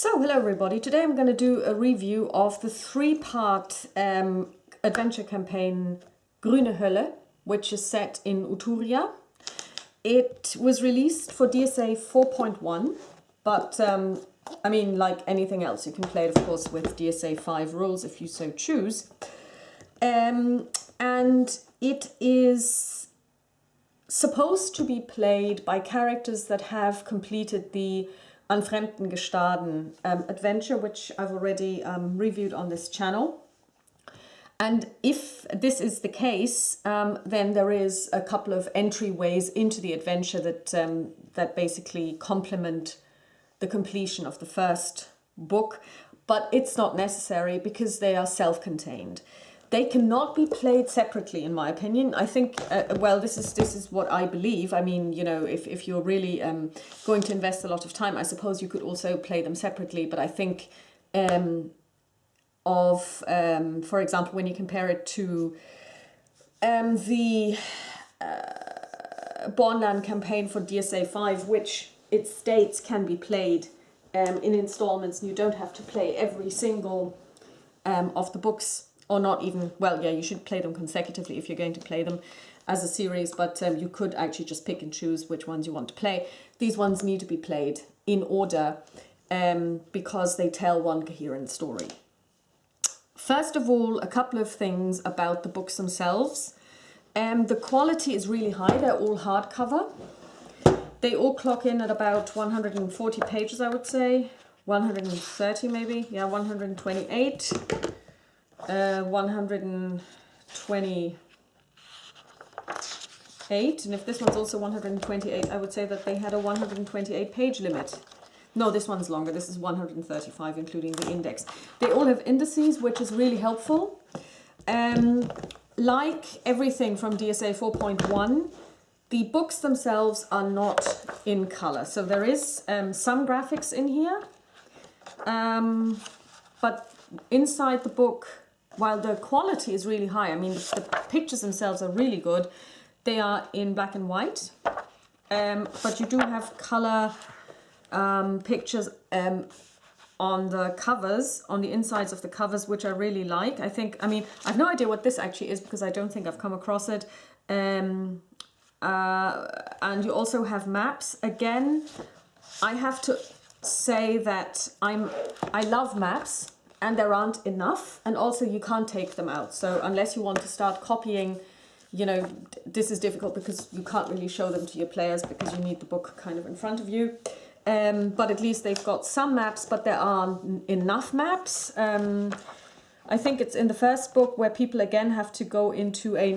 So, hello everybody. Today I'm going to do a review of the three-part adventure campaign Grüne Hölle, which is set in Uthuria. It was released for DSA 4.1, but I mean, like anything else, you can play it, of course, with DSA 5 rules if you so choose. And it is supposed to be played by characters that have completed the An fremden Gestaden adventure, which I've already reviewed on this channel. And if this is the case, then there is a couple of entryways into the adventure that basically complement the completion of the first book, but it's not necessary because they are self-contained. They cannot be played separately, in my opinion. I think, well, this is what I believe. I mean, you know, if you're really going to invest a lot of time, I suppose you could also play them separately. But I think for example, when you compare it to the Bornland campaign for DSA 5, which it states can be played in installments, and you don't have to play every single of the books. Or not even, well, yeah, you should play them consecutively if you're going to play them as a series, but you could actually just pick and choose which ones you want to play. These ones need to be played in order because they tell one coherent story. First of all, a couple of things about the books themselves. The quality is really high. They're all hardcover. They all clock in at about 140 pages, I would say. 130 maybe, yeah, 128. 128, and if this one's also 128, I would say that they had a 128 page limit. No, this one's longer. This is 135, including the index. They all have indices, which is really helpful. Like everything from DSA 4.1, the books themselves are not in color. So there is some graphics in here, but inside the book, while the quality is really high, I mean, the pictures themselves are really good, they are in black and white, but you do have color pictures on the covers, on the insides of the covers, which I really like. I mean, I have no idea what this actually is because I don't think I've come across it. And you also have maps. Again, I have to say that I love maps, and there aren't enough, and also you can't take them out. So unless you want to start copying, you know, this is difficult because you can't really show them to your players because you need the book kind of in front of you. But at least they've got some maps, but there aren't enough maps. I think it's in the first book where people again have to go into in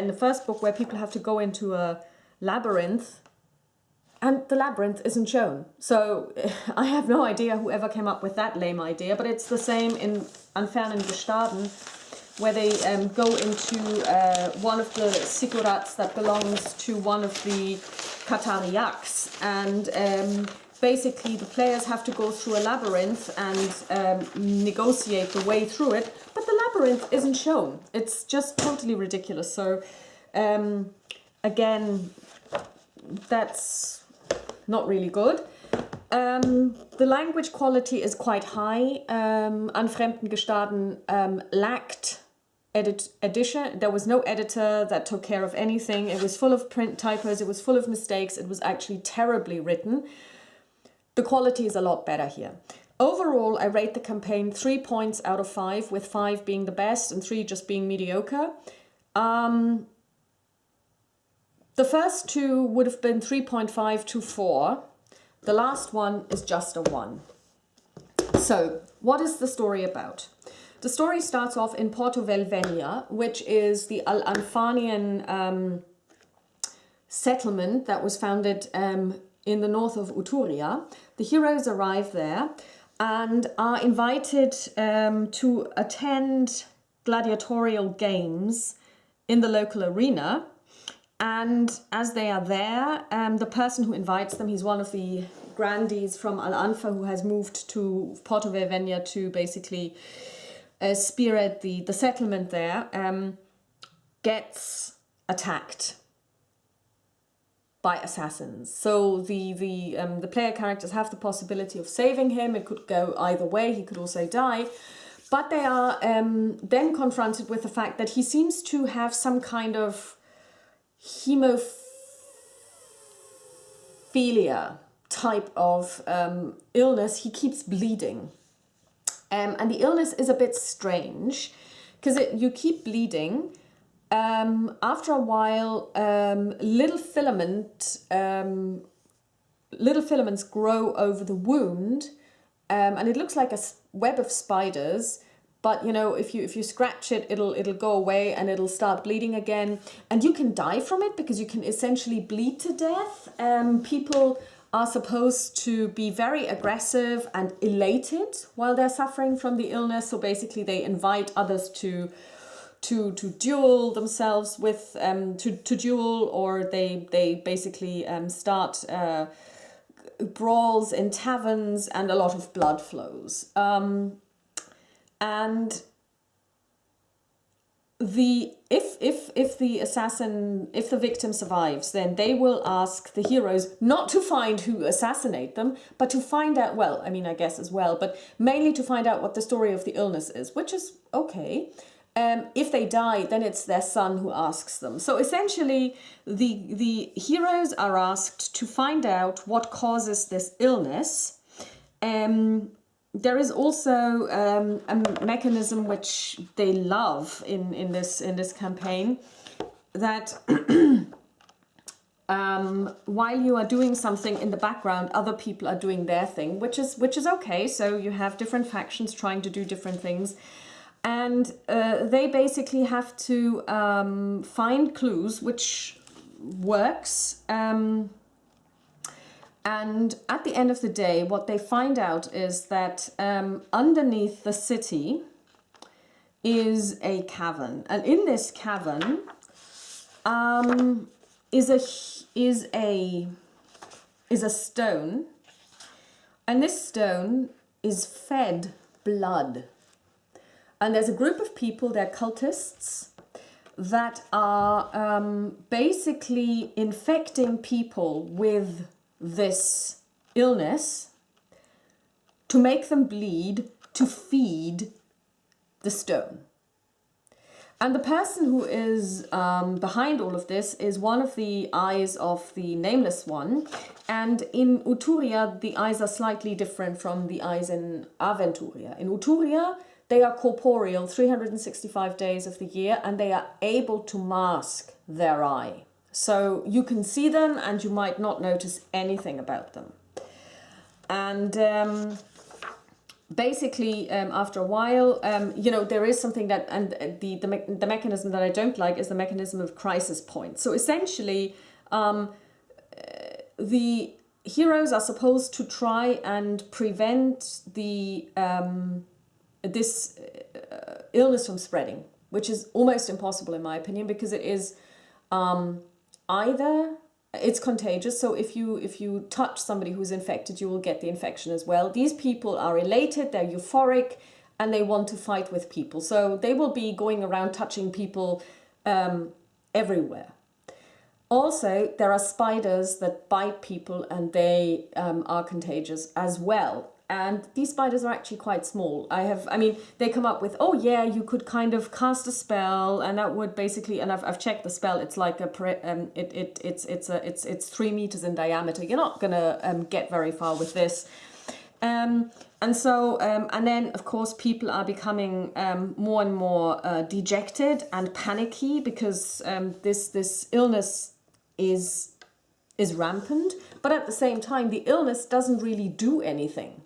the first book where people have to go into a labyrinth, and the labyrinth isn't shown. So I have no idea whoever came up with that lame idea, but it's the same in An fernen Gestaden, where they go into one of the ziggurats that belongs to one of the Katariaks, and basically the players have to go through a labyrinth and negotiate the way through it, but the labyrinth isn't shown. It's just totally ridiculous. So again, that's not really good. The language quality is quite high. An fremden Gestaden lacked edition. There was no editor that took care of anything. It was full of print typos. It was full of mistakes. It was actually terribly written. The quality is a lot better here. Overall, I rate the campaign 3 points out of 5, with 5 being the best and 3 just being mediocre. The first two would have been 3.5 to 4. The last one is just a 1. So, what is the story about? The story starts off in Porto Velvenia, which is the Al-Anfanian settlement that was founded in the north of Uthuria. The heroes arrive there and are invited to attend gladiatorial games in the local arena. And as they are there, the person who invites them, he's one of the grandees from Al-Anfa who has moved to Porto Velvenia to basically spearhead the settlement there, gets attacked. by assassins. So the player characters have the possibility of saving him. It could go either way. He could also die. But they are then confronted with the fact that he seems to have some kind of hemophilia type of illness. He keeps bleeding. And the illness is a bit strange because you keep bleeding. After a while, little filaments grow over the wound, and it looks like a web of spiders. But you know, if you scratch it, it'll go away and it'll start bleeding again, and you can die from it because you can essentially bleed to death. People are supposed to be very aggressive and elated while they're suffering from the illness. So basically, they invite others to duel themselves with to duel, or they basically start brawls in taverns, and a lot of blood flows. And if the victim survives, then they will ask the heroes not to find who assassinate them, but to find out, well, I mean, I guess as well, but mainly to find out what the story of the illness is, which is okay. If they die, then it's their son who asks them. So essentially, the heroes are asked to find out what causes this illness. There is also a mechanism which they love in this campaign, that while you are doing something in the background, other people are doing their thing, which is okay. So you have different factions trying to do different things, and they basically have to find clues, which works. And at the end of the day, what they find out is that underneath the city is a cavern, and in this cavern is a stone, and this stone is fed blood. And there's a group of people, they're cultists, that are basically infecting people with this illness to make them bleed to feed the stone. And the person who is behind all of this is one of the eyes of the Nameless One. And in Uthuria, the eyes are slightly different from the eyes in Aventuria. In Uthuria, they are corporeal 365 days of the year, and they are able to mask their eye. So you can see them and you might not notice anything about them. And basically, after a while, you know, there is something that, and the mechanism that I don't like is the mechanism of crisis points. So essentially, the heroes are supposed to try and prevent the this illness from spreading, which is almost impossible in my opinion, because it is either it's contagious, so if you touch somebody who's infected, you will get the infection as well. These people are elated, they're euphoric, and they want to fight with people, so they will be going around touching people everywhere. Also, there are spiders that bite people, and they are contagious as well. And these spiders are actually quite small. I mean, they come up with, oh yeah, you could kind of cast a spell, and that would basically, and I've checked the spell. It's like it's 3 meters in diameter. You're not gonna get very far with this. And so, and then of course people are becoming more and more dejected and panicky, because this illness is rampant. But at the same time, the illness doesn't really do anything.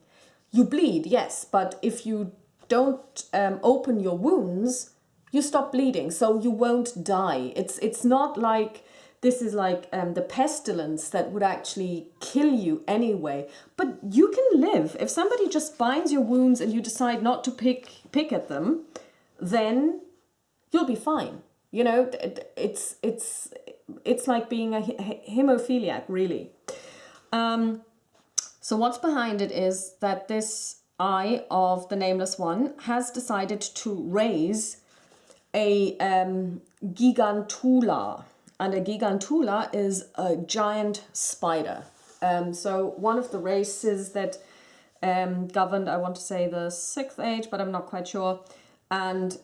You bleed, yes, but if you don't open your wounds, you stop bleeding, so you won't die. It's not like this is like the pestilence that would actually kill you anyway. But you can live. If somebody just binds your wounds and you decide not to pick at them, then you'll be fine. You know, it's like being a hemophiliac, really. So what's behind it is that this eye of the Nameless One has decided to raise a gigantula. And a gigantula is a giant spider. So one of the races that governed, I want to say, the 6th age, but I'm not quite sure. And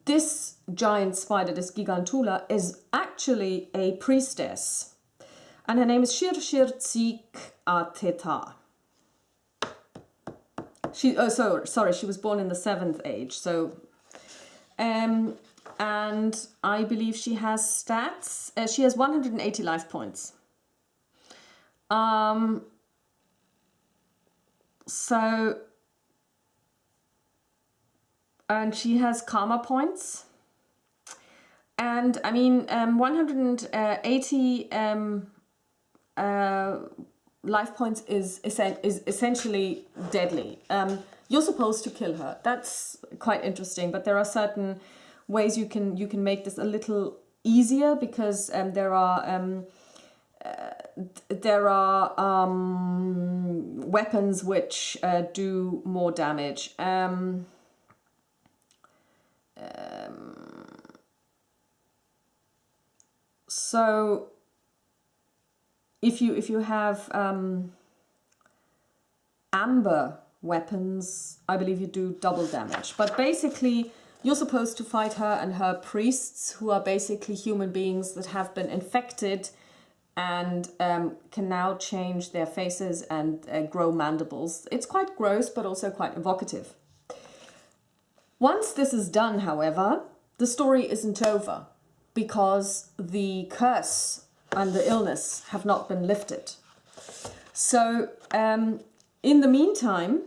this giant spider, this gigantula, is actually a priestess. And her name is Shirshirtzik-Ateta. She was born in the 7th age. So, and I believe she has stats. She has 180 life points. And she has karma points. And I mean, 180 life points is essentially deadly. You're supposed to kill her. That's quite interesting. But there are certain ways you can make this a little easier, because there are weapons which do more damage. So if you have amber weapons, I believe you do double damage. But basically, you're supposed to fight her and her priests, who are basically human beings that have been infected and can now change their faces and grow mandibles. It's quite gross, but also quite evocative. Once this is done, however, the story isn't over, because the curse and the illness have not been lifted. So in the meantime,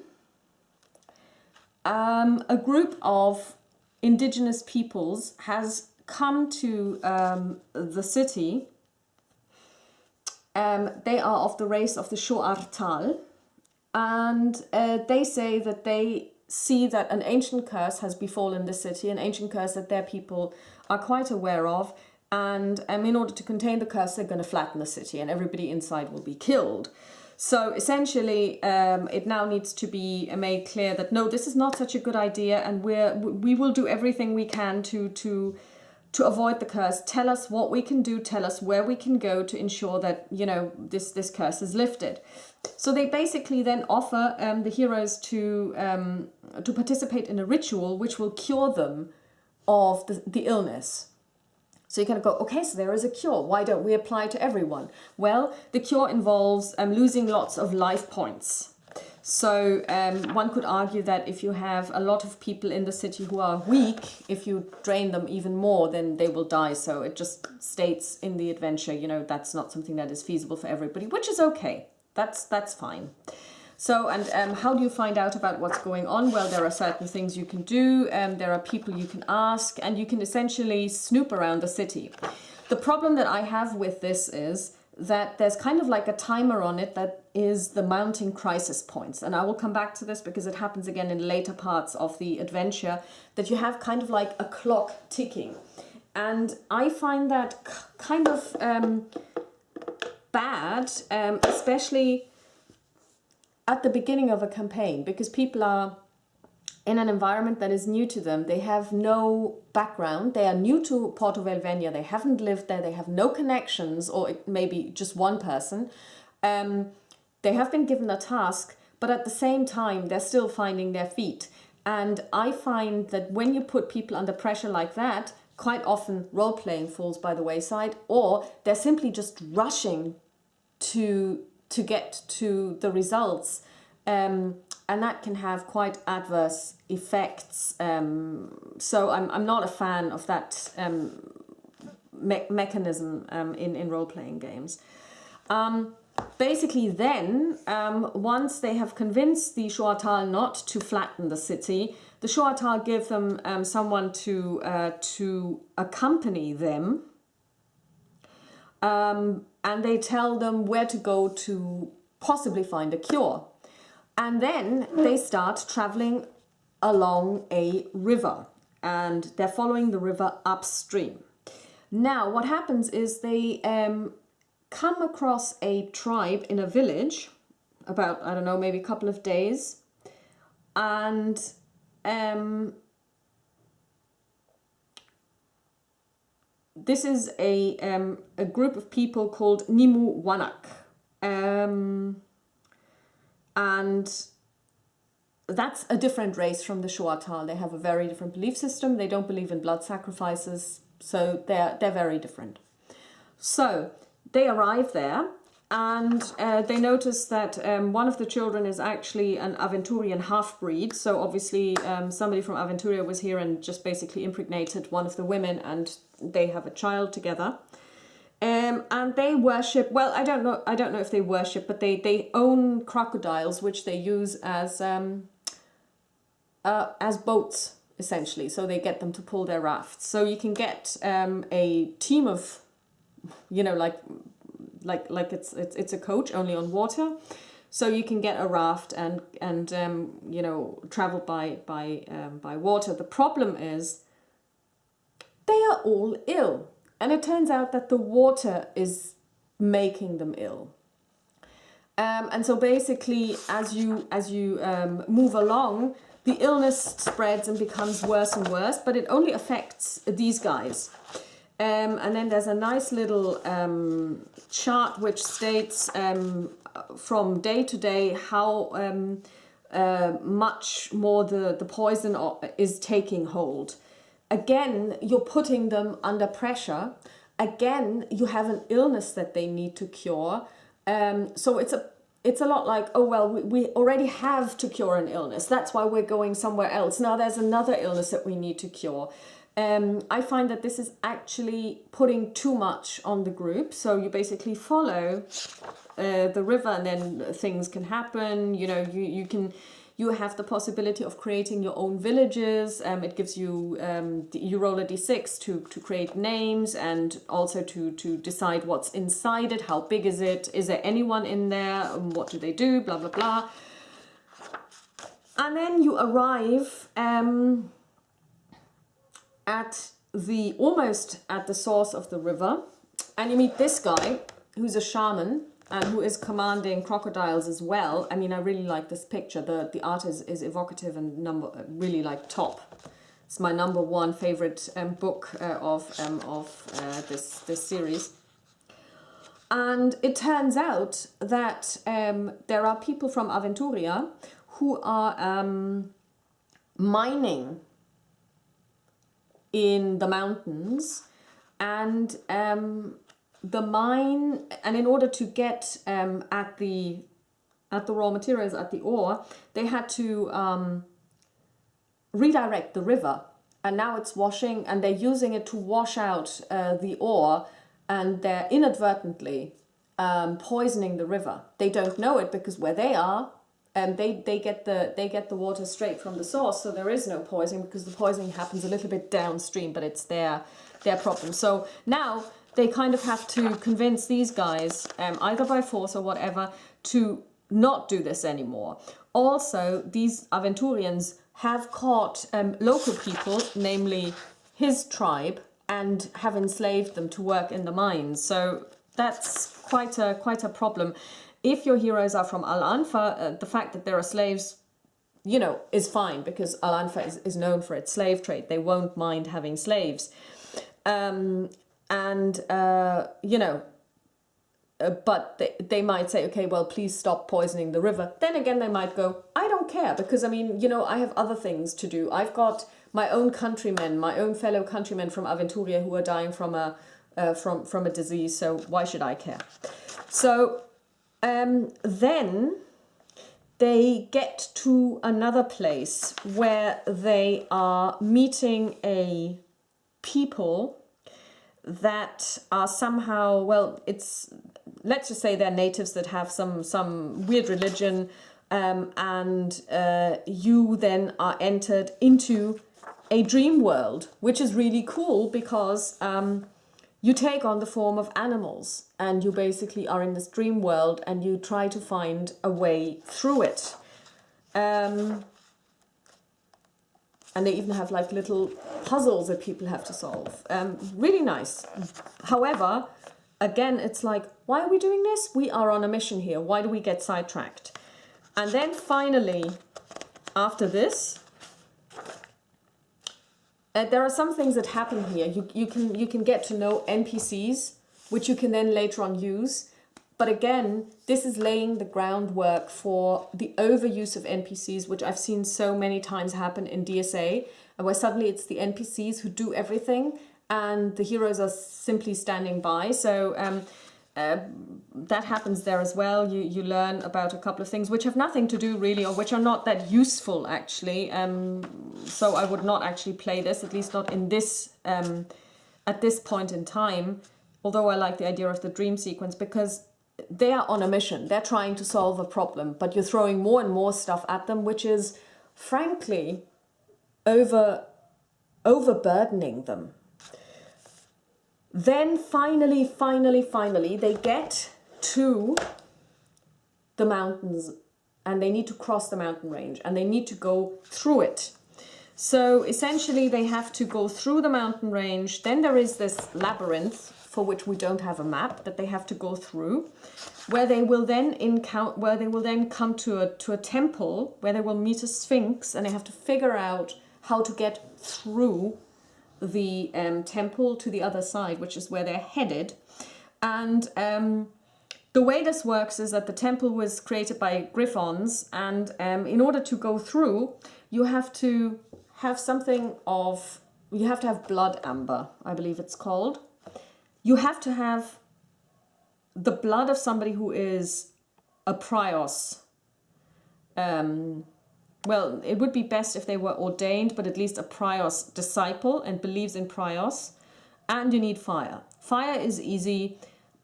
a group of indigenous peoples has come to the city. They are of the race of the Shoartal, and they say that they see that an ancient curse has befallen the city, an ancient curse that their people are quite aware of, and in order to contain the curse, they're going to flatten the city and everybody inside will be killed. So essentially, it now needs to be made clear that no, this is not such a good idea, and we will do everything we can to avoid the curse. Tell us what we can do, tell us where we can go to ensure that, you know, this curse is lifted. So they basically then offer the heroes to participate in a ritual which will cure them of the illness. So you kind of go, okay, so there is a cure. Why don't we apply to everyone? Well, the cure involves losing lots of life points. So one could argue that if you have a lot of people in the city who are weak, if you drain them even more, then they will die. So it just states in the adventure, you know, that's not something that is feasible for everybody, which is okay. That's fine. So, and how do you find out about what's going on? Well, there are certain things you can do. There are people you can ask, and you can essentially snoop around the city. The problem that I have with this is that there's kind of like a timer on it that is the mounting crisis points. And I will come back to this because it happens again in later parts of the adventure, that you have kind of like a clock ticking. And I find that kind of bad, especially at the beginning of a campaign, because people are in an environment that is new to them. They have no background. They are new to Porto Velvenia. They haven't lived there. They have no connections, or it may be just one person. They have been given a task, but at the same time, they're still finding their feet. And I find that when you put people under pressure like that, quite often role-playing falls by the wayside, or they're simply just rushing to get to the results. And that can have quite adverse effects. So I'm not a fan of that mechanism in role-playing games. Basically then, once they have convinced the Shoartal not to flatten the city, the Shoartal give them someone to accompany them. And they tell them where to go to possibly find a cure. And then they start traveling along a river, and they're following the river upstream. Now, what happens is they come across a tribe in a village, about, I don't know, maybe a couple of days, and this is a group of people called Nimu Wanak. And that's a different race from the Shuatal. They have a very different belief system. They don't believe in blood sacrifices, so they're very different. So they arrive there, and they notice that one of the children is actually an Aventurian half-breed. So obviously somebody from Aventuria was here and just basically impregnated one of the women, and they have a child together. And they worship, well, I don't know if they worship, but they own crocodiles, which they use as boats, essentially. So they get them to pull their rafts. So you can get a team of, you know, like it's a coach only on water. So you can get a raft and you know, travel by water. The problem is they are all ill. And it turns out that the water is making them ill. And so basically, as you move along, the illness spreads and becomes worse and worse, but it only affects these guys. And then there's a nice little chart which states from day to day how much more the poison is taking hold. Again, you're putting them under pressure. Again, you have an illness that they need to cure. So it's a lot like, oh, well, we already have to cure an illness. That's why we're going somewhere else. Now there's another illness that we need to cure. I find that this is actually putting too much on the group. So you basically follow the river, and then things can happen. You know, you have the possibility of creating your own villages. It gives you, you roll a d6 to create names, and also to decide what's inside it, how big is it, is there anyone in there, what do they do, blah, blah, blah. And then you arrive almost at the source of the river, and you meet this guy who's a shaman, and who is commanding crocodiles as well. I mean, I really like this picture. The art is evocative and really like top. It's my #1 favorite book of this series. And it turns out that there are people from Aventuria who are mining in the mountains, and the mine, and in order to get at the raw materials, at the ore, they had to redirect the river, and now it's washing, and they're using it to wash out the ore, and they're inadvertently poisoning the river. They don't know it because where they are, they get the water straight from the source, so there is no poisoning, because the poisoning happens a little bit downstream, but it's their problem. So now they kind of have to convince these guys, either by force or whatever, to not do this anymore. Also, these Aventurians have caught local people, namely his tribe, and have enslaved them to work in the mines. So that's quite a problem. If your heroes are from Al-Anfa, the fact that there are slaves, you know, is fine, because Al-Anfa is known for its slave trade. They won't mind having slaves. You know, but they might say, okay, well, please stop poisoning the river. Then again, they might go, I don't care, because, I mean, you know, I have other things to do. I've got my own countrymen, my own fellow countrymen from Aventuria who are dying from a disease, so why should I care? So then they get to another place where they are meeting a people that are somehow, well, let's just say they're natives that have some weird religion, and you then are entered into a dream world, which is really cool, because you take on the form of animals, and you basically are in this dream world, and you try to find a way through it. And they even have like little puzzles that people have to solve. Really nice. However, again, it's like, why are we doing this? We are on a mission here. Why do we get sidetracked? And then finally, after this, There are some things that happen here. You can get to know NPCs, which you can then later on use. But again, this is laying the groundwork for the overuse of NPCs, which I've seen so many times happen in DSA, where suddenly it's the NPCs who do everything and the heroes are simply standing by. So that happens there as well. You learn about a couple of things which have nothing to do really, or which are not that useful actually. So I would not actually play this, at least not in this at this point in time. Although I like the idea of the dream sequence, because they are on a mission. They're trying to solve a problem, but you're throwing more and more stuff at them, which is frankly overburdening them. Then finally, they get to the mountains and they need to cross the mountain range and they need to go through it. So essentially they have to go through the mountain range. Then there is this labyrinth for which we don't have a map that they have to go through, where they will then come to a temple where they will meet a sphinx and they have to figure out how to get through the temple to the other side, which is where they're headed. And the way this works is that the temple was created by griffons, and in order to go through, you have to have blood amber, I believe it's called. You have to have the blood of somebody who is a prios. Well, it would be best if they were ordained, but at least a prios disciple and believes in prios. And you need fire. Fire is easy.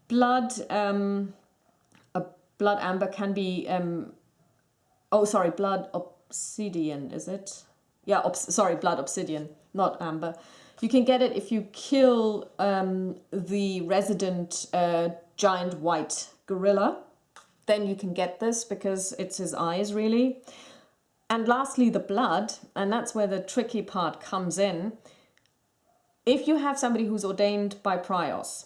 Blood, a blood amber can be, blood obsidian, is it? Yeah, blood obsidian, not amber. You can get it if you kill the resident giant white gorilla. Then you can get this because it's his eyes, really. And lastly, the blood, and that's where the tricky part comes in. If you have somebody who's ordained by prios,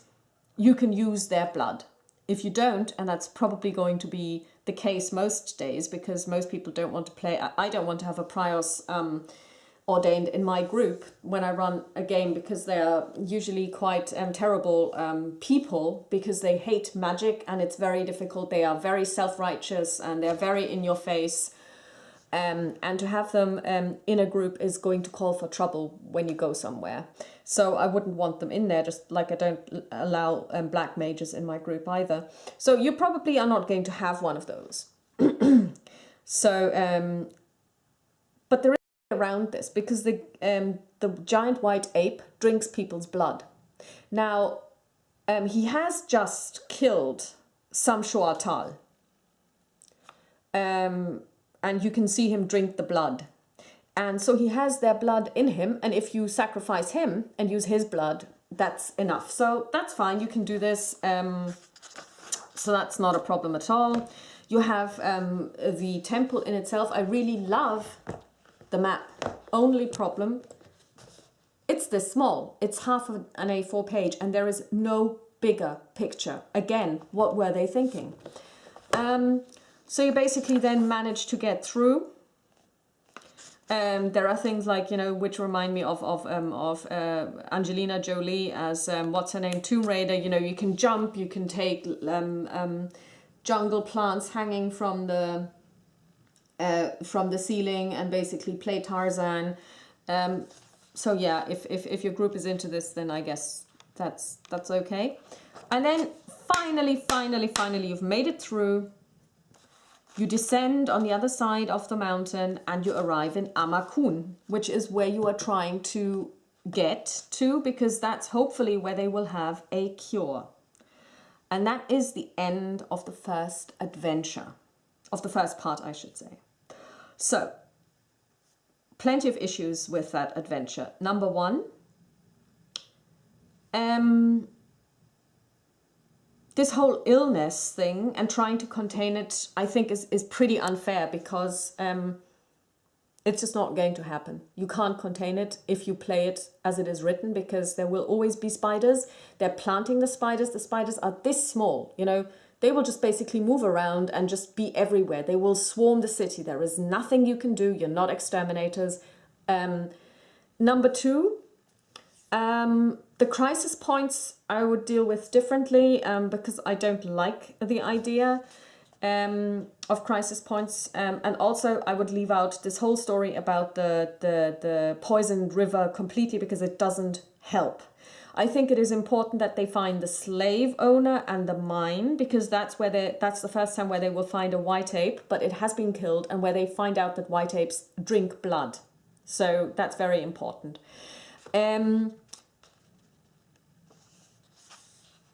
you can use their blood. If you don't, and that's probably going to be the case most days, because most people don't want to play, I don't want to have a prios ordained in my group when I run a game, because they're usually quite terrible people, because they hate magic and it's very difficult. They are very self-righteous and they're very in your face. And to have them in a group is going to call for trouble when you go somewhere. So I wouldn't want them in there, just like I don't allow black mages in my group either. So you probably are not going to have one of those. So, but there is a way around this, because the giant white ape drinks people's blood. Now, he has just killed some Shoatal. And you can see him drink the blood. And so he has their blood in him, and if you sacrifice him and use his blood, that's enough. So that's fine, you can do this. So that's not a problem at all. You have the temple in itself. I really love the map. Only problem, it's this small. It's half of an A4 page, and there is no bigger picture. Again, what were they thinking? So you basically then manage to get through. There are things like, you know, which remind me of Angelina Jolie as, what's her name, Tomb Raider. You know, you can jump, you can take jungle plants hanging from the ceiling and basically play Tarzan. So yeah, if your group is into this, then I guess that's okay. And then finally, you've made it through. You descend on the other side of the mountain and you arrive in Amakun, which is where you are trying to get to, because that's hopefully where they will have a cure. And that is the end of the first adventure, of the first part, I should say. So, plenty of issues with that adventure. Number one, this whole illness thing and trying to contain it, I think is pretty unfair, because it's just not going to happen. You can't contain it if you play it as it is written, because there will always be spiders. They're planting the spiders. The spiders are this small, you know. They will just basically move around and just be everywhere. They will swarm the city. There is nothing you can do. You're not exterminators. Number 2, the crisis points I would deal with differently because I don't like the idea of crisis points. And also I would leave out this whole story about the poisoned river completely because it doesn't help. I think it is important that they find the slave owner and the mine, because that's the first time where they will find a white ape, but it has been killed, and where they find out that white apes drink blood. So that's very important.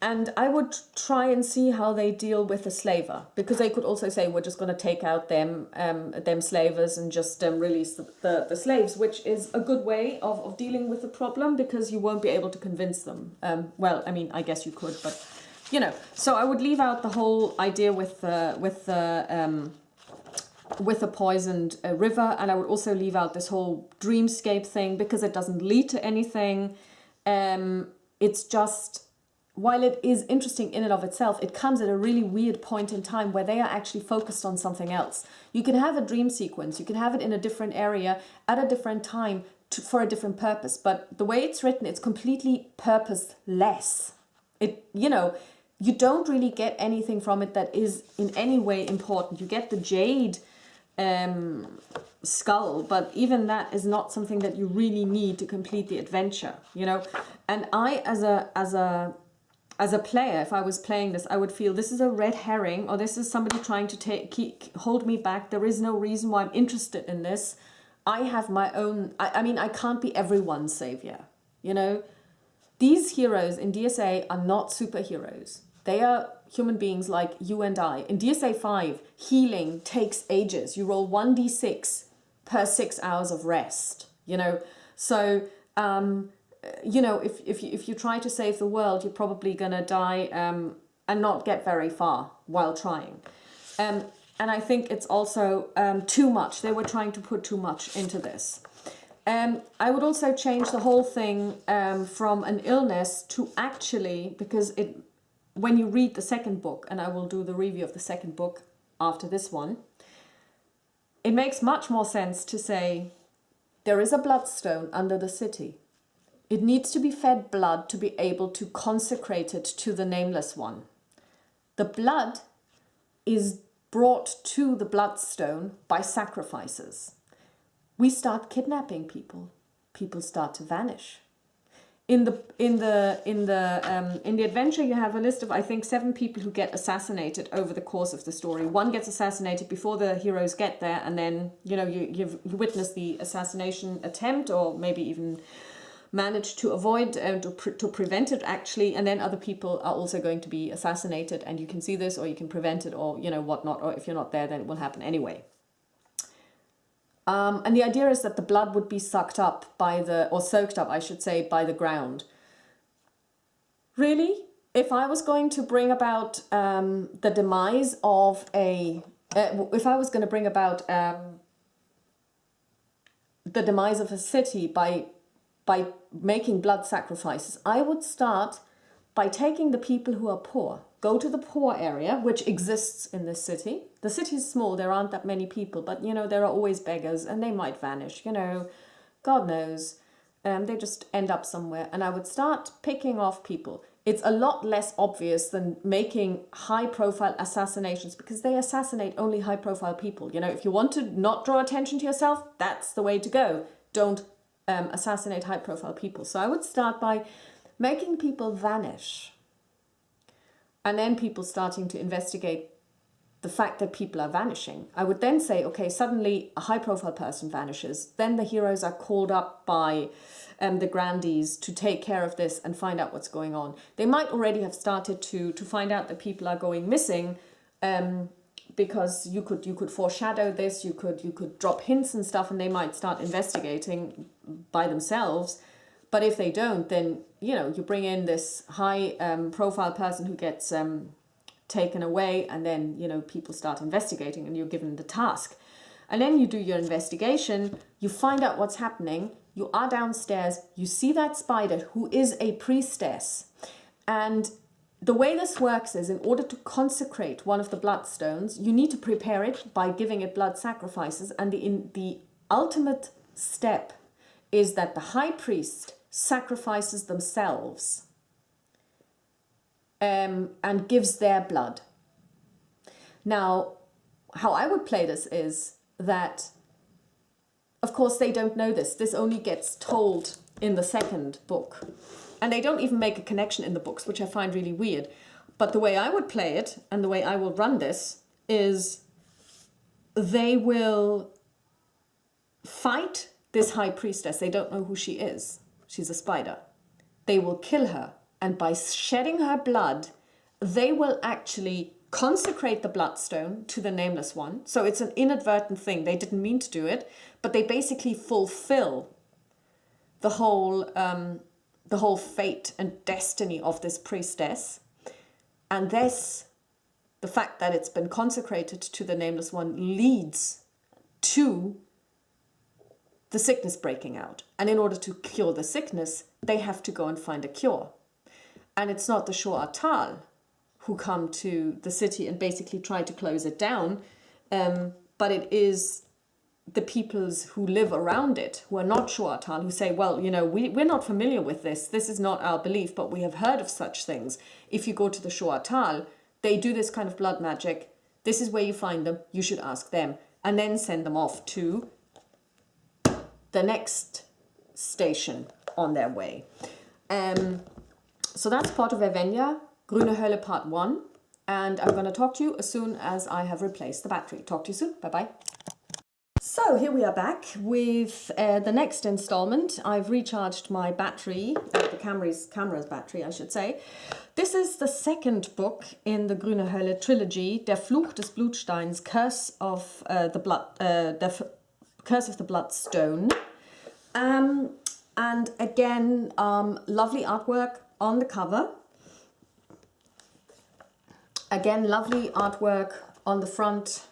And I would try and see how they deal with the slaver, because they could also say, we're just going to take out them slavers and just release the slaves, which is a good way of dealing with the problem, because you won't be able to convince them. Well, I mean, I guess you could, but, you know. So I would leave out the whole idea with the poisoned river, and I would also leave out this whole dreamscape thing, because it doesn't lead to anything. It's just... While it is interesting in and of itself, it comes at a really weird point in time where they are actually focused on something else. You can have a dream sequence, you can have it in a different area at a different time for a different purpose, but the way it's written, it's completely purposeless. You know, you don't really get anything from it that is in any way important. You get the jade skull, but even that is not something that you really need to complete the adventure, you know. And I, as a player, if I was playing this, I would feel this is a red herring, or this is somebody trying to hold me back. There is no reason why I'm interested in this. I have my own... I mean, I can't be everyone's savior, you know. These heroes in DSA are not superheroes. They are human beings like you and I. In DSA 5, healing takes ages. You roll 1d6 per 6 hours of rest, you know. So... you know, if you try to save the world, you're probably going to die and not get very far while trying. And I think it's also too much. They were trying to put too much into this. I would also change the whole thing from an illness to actually, because when you read the second book, and I will do the review of the second book after this one, it makes much more sense to say there is a bloodstone under the city. It needs to be fed blood to be able to consecrate it to the Nameless One. The blood is brought to the bloodstone by sacrifices. We start kidnapping people. People start to vanish. In the adventure, you have a list of, I think, 7 people who get assassinated over the course of the story. One gets assassinated before the heroes get there, and then you witness the assassination attempt, or maybe even manage to avoid to prevent it actually, and then other people are also going to be assassinated, and you can see this, or you can prevent it, or whatnot, or if you're not there, then it will happen anyway. And the idea is that the blood would be sucked up soaked up, I should say, by the ground. Really, if I was going to bring about the demise of if I was going to bring about the demise of a city by making blood sacrifices, I would start by taking the people who are poor. Go to the poor area, which exists in this city. The city is small, there aren't that many people, but there are always beggars, and they might vanish, God knows. They just end up somewhere, and I would start picking off people. It's a lot less obvious than making high-profile assassinations, because they assassinate only high-profile people. If you want to not draw attention to yourself, that's the way to go. Don't assassinate high-profile people. So I would start by making people vanish, and then people starting to investigate the fact that people are vanishing. I would then say, okay, suddenly a high-profile person vanishes. Then the heroes are called up by the grandees to take care of this and find out what's going on. They might already have started to find out that people are going missing, because you could foreshadow this, you could drop hints and stuff, and they might start investigating by themselves. But if they don't, then you bring in this high profile person who gets taken away, and then people start investigating, and you're given the task. And then you do your investigation, you find out what's happening, you are downstairs, you see that spider who is a priestess, and the way this works is, in order to consecrate one of the bloodstones, you need to prepare it by giving it blood sacrifices, and the ultimate step is that the high priest sacrifices themselves and gives their blood. Now, how I would play this is that, of course, they don't know this. This only gets told in the second book. And they don't even make a connection in the books, which I find really weird. But the way I would play it and the way I will run this is they will fight this high priestess. They don't know who she is. She's a spider. They will kill her. And by shedding her blood, they will actually consecrate the bloodstone to the Nameless One. So it's an inadvertent thing. They didn't mean to do it, but they basically fulfill the whole fate and destiny of this priestess. And this, the fact that it's been consecrated to the Nameless One, leads to the sickness breaking out. And in order to cure the sickness, they have to go and find a cure. And it's not the Shoatal who come to the city and basically try to close it down, but it is the peoples who live around it, who are not Shoatal, who say, well, you know, we're not familiar with this. This is not our belief, but we have heard of such things. If you go to the Shoatal, they do this kind of blood magic. This is where you find them. You should ask them. And then send them off to the next station on their way. So that's part of Evenia, Grüne Hölle Part 1. And I'm going to talk to you as soon as I have replaced the battery. Talk to you soon. Bye-bye. So here we are back with the next installment. I've recharged my battery, the camera's battery, I should say. This is the second book in the Grüne Hölle trilogy, Der Fluch des Blutsteins, Curse of the Bloodstone. And again, lovely artwork on the cover. Again, lovely artwork on the front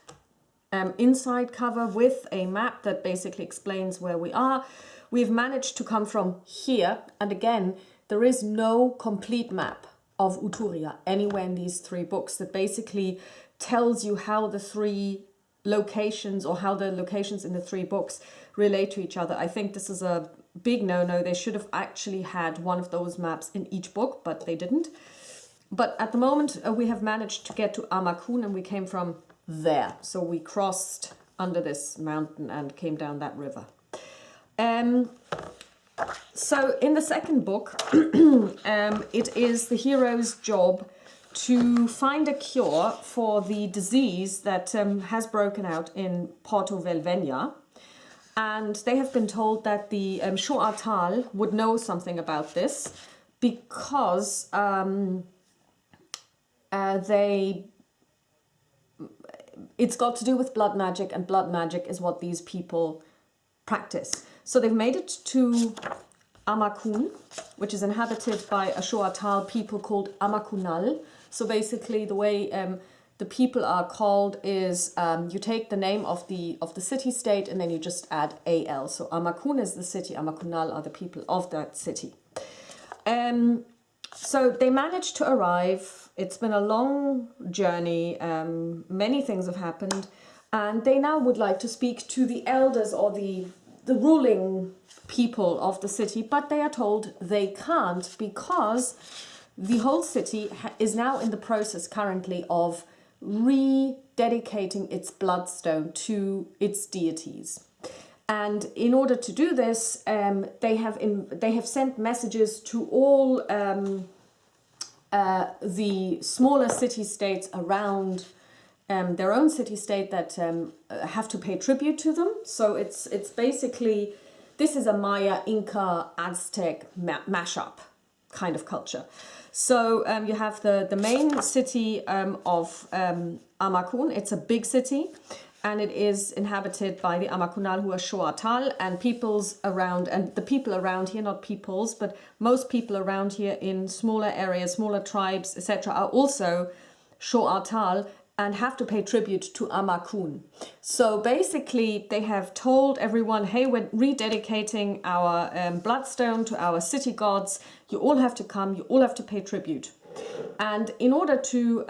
inside cover with a map that basically explains where we are. We've managed to come from here, and again, there is no complete map of Uthuria anywhere in these three books that basically tells you how the three locations or how the locations in the three books relate to each other. I think this is a big no-no. They should have actually had one of those maps in each book, but they didn't. But at the moment, we have managed to get to Amakun, and we came from there. So we crossed under this mountain and came down that river. So in the second book, it is the hero's job to find a cure for the disease that has broken out in Porto Velvenia. And they have been told that the Shoatal would know something about this because it's got to do with blood magic, and blood magic is what these people practice. So they've made it to Amakun, which is inhabited by a Shoatal people called Amakunal. So basically the way the people are called is you take the name of the city-state and then you just add AL. So Amakun is the city, Amakunal are the people of that city. So they managed to arrive. It's been a long journey. Many things have happened. And they now would like to speak to the elders or the ruling people of the city. But they are told they can't because the whole city is now in the process currently of rededicating its bloodstone to its deities. And in order to do this, they have sent messages to all the smaller city-states around their own city-state that have to pay tribute to them. So it's basically, this is a Maya, Inca, Aztec mashup kind of culture. So you have the main city of Amakun. It's a big city, and it is inhabited by the Amakunal, who are Shoatal, and peoples around, and the people around here, not peoples, but most people around here in smaller areas, smaller tribes, etc., are also Shoatal and have to pay tribute to Amakun. So basically they have told everyone, hey, we're rededicating our bloodstone to our city gods. You all have to come, you all have to pay tribute. And in order to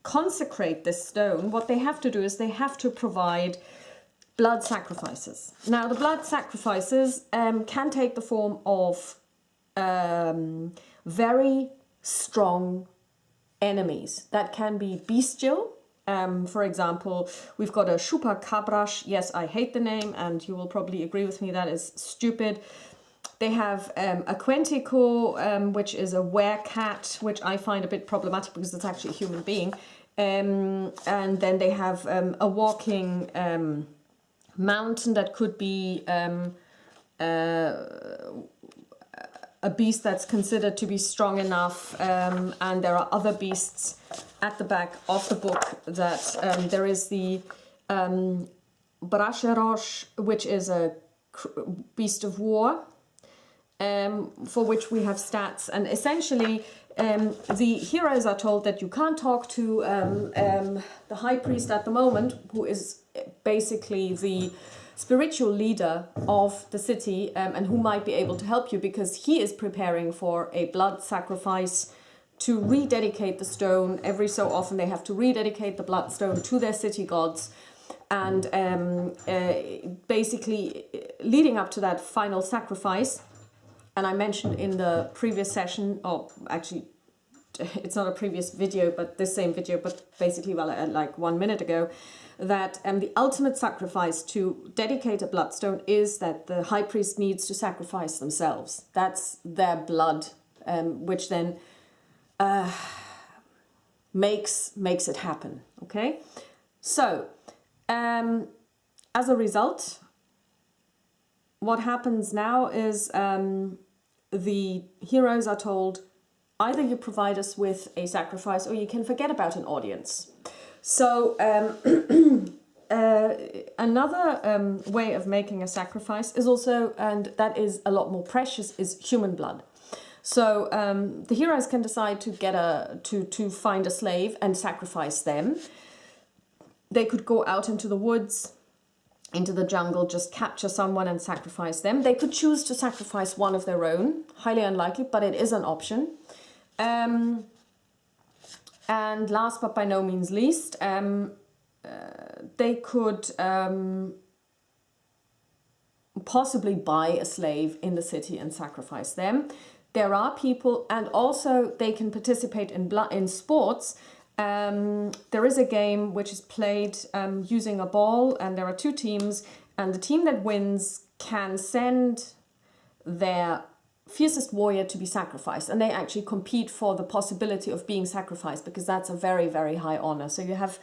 consecrate this stone, what they have to do is they have to provide blood sacrifices. Now, the blood sacrifices can take the form of very strong enemies. That can be bestial. For example, we've got a Chupacabrash. Yes, I hate the name, and you will probably agree with me that is stupid. They have a Quentico, which is a werecat, which I find a bit problematic because it's actually a human being. And then they have a walking mountain that could be a beast that's considered to be strong enough, and there are other beasts at the back of the book that there is the Brasherosh, which is a beast of war, for which we have stats, and essentially the heroes are told that you can't talk to the high priest at the moment, who is basically the spiritual leader of the city, and who might be able to help you because he is preparing for a blood sacrifice to rededicate the stone. Every so often they have to rededicate the bloodstone to their city gods, and basically leading up to that final sacrifice. And I mentioned in the previous session, or actually it's not a previous video, but this same video, but basically, well, like 1 minute ago, that the ultimate sacrifice to dedicate a bloodstone is that the high priest needs to sacrifice themselves. That's their blood, which then makes it happen. Okay, so as a result, what happens now is the heroes are told, either you provide us with a sacrifice or you can forget about an audience. So another way of making a sacrifice is also, and that is a lot more precious, is human blood. So the heroes can decide to get to find a slave and sacrifice them. They could go out into the woods, into the jungle, just capture someone and sacrifice them. They could choose to sacrifice one of their own, highly unlikely, but it is an option. And last but by no means least, they could possibly buy a slave in the city and sacrifice them. There are people, and also they can participate in sports. There is a game which is played using a ball, and there are two teams, and the team that wins can send their fiercest warrior to be sacrificed, and they actually compete for the possibility of being sacrificed, because that's a very, very high honor. So you have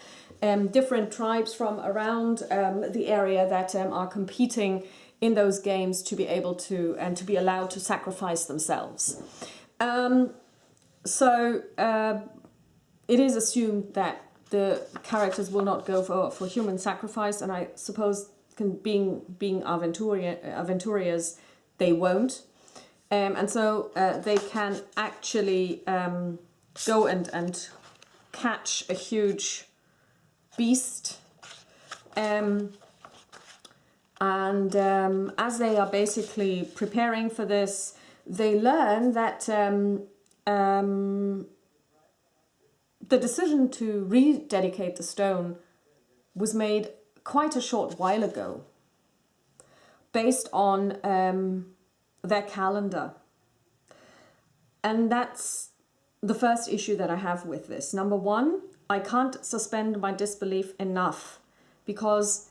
different tribes from around the area that are competing in those games to be able to, and to be allowed to sacrifice themselves. It is assumed that the characters will not go for human sacrifice, and I suppose being Aventurias, they won't. And so they can actually go and catch a huge beast. And as they are basically preparing for this, they learn that the decision to rededicate the stone was made quite a short while ago, based on their calendar. And that's the first issue that I have with this. Number one, I can't suspend my disbelief enough, because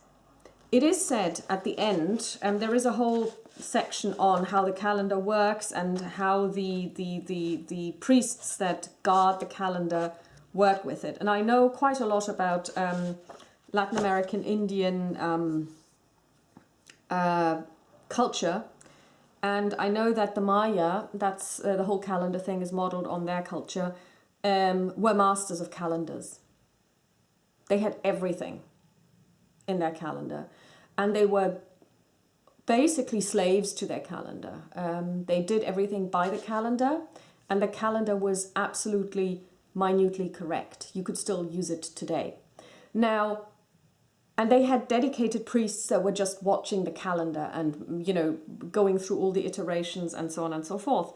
it is said at the end, and there is a whole section on how the calendar works and how the priests that guard the calendar work with it. And I know quite a lot about Latin American Indian culture, and I know that the Maya, that's the whole calendar thing is modeled on their culture, were masters of calendars. They had everything in their calendar, and they were basically slaves to their calendar. They did everything by the calendar, and the calendar was absolutely minutely correct. You could still use it today. Now, and they had dedicated priests that were just watching the calendar and, you know, going through all the iterations and so on and so forth.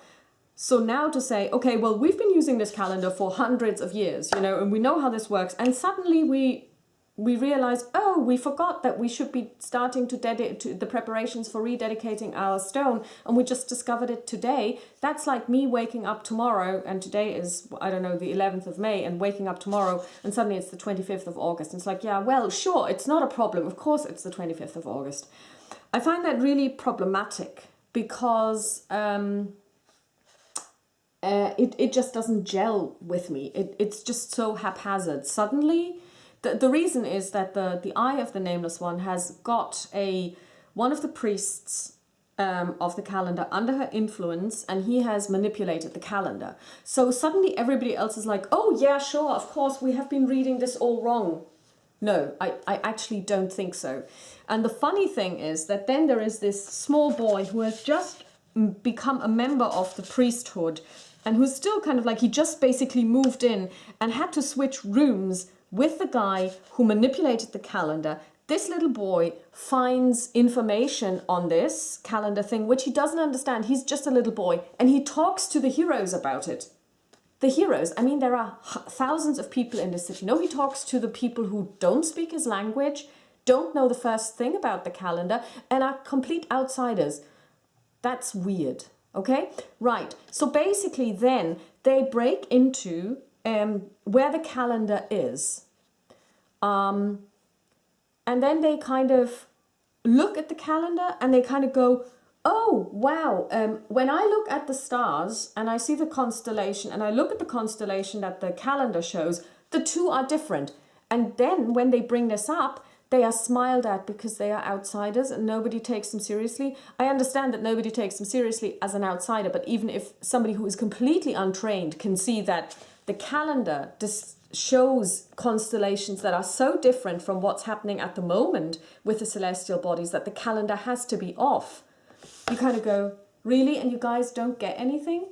So now to say, okay, well, we've been using this calendar for hundreds of years, you know, and we know how this works, and suddenly we we realized, oh, we forgot that we should be starting to dedicate the preparations for rededicating our stone, and we just discovered it today. That's like me waking up tomorrow, and today is, I don't know, the 11th of May, and waking up tomorrow, and suddenly it's the 25th of August. And it's like, yeah, well, sure, it's not a problem. Of course it's the 25th of August. I find that really problematic because it just doesn't gel with me. It's just so haphazard. Suddenly, the reason is that the eye of the Nameless One has got one of the priests of the calendar under her influence, and he has manipulated the calendar. So suddenly everybody else is like, oh yeah, sure, of course, we have been reading this all wrong. No, I actually don't think so. And the funny thing is that then there is this small boy who has just become a member of the priesthood, and who's still kind of like, he just basically moved in and had to switch rooms with the guy who manipulated the calendar. This little boy finds information on this calendar thing, which he doesn't understand. He's just a little boy, and he talks to the heroes about it. The heroes, I mean, there are thousands of people in this city. No, he talks to the people who don't speak his language, don't know the first thing about the calendar, and are complete outsiders. That's weird, okay? Right, so basically then they break into where the calendar is. And then they kind of look at the calendar and they kind of go, oh, wow, when I look at the stars and I see the constellation and I look at the constellation that the calendar shows, the two are different. And then when they bring this up, they are smiled at because they are outsiders and nobody takes them seriously. I understand that nobody takes them seriously as an outsider, but even if somebody who is completely untrained can see that the calendar shows constellations that are so different from what's happening at the moment with the celestial bodies that the calendar has to be off. You kind of go, really? And you guys don't get anything?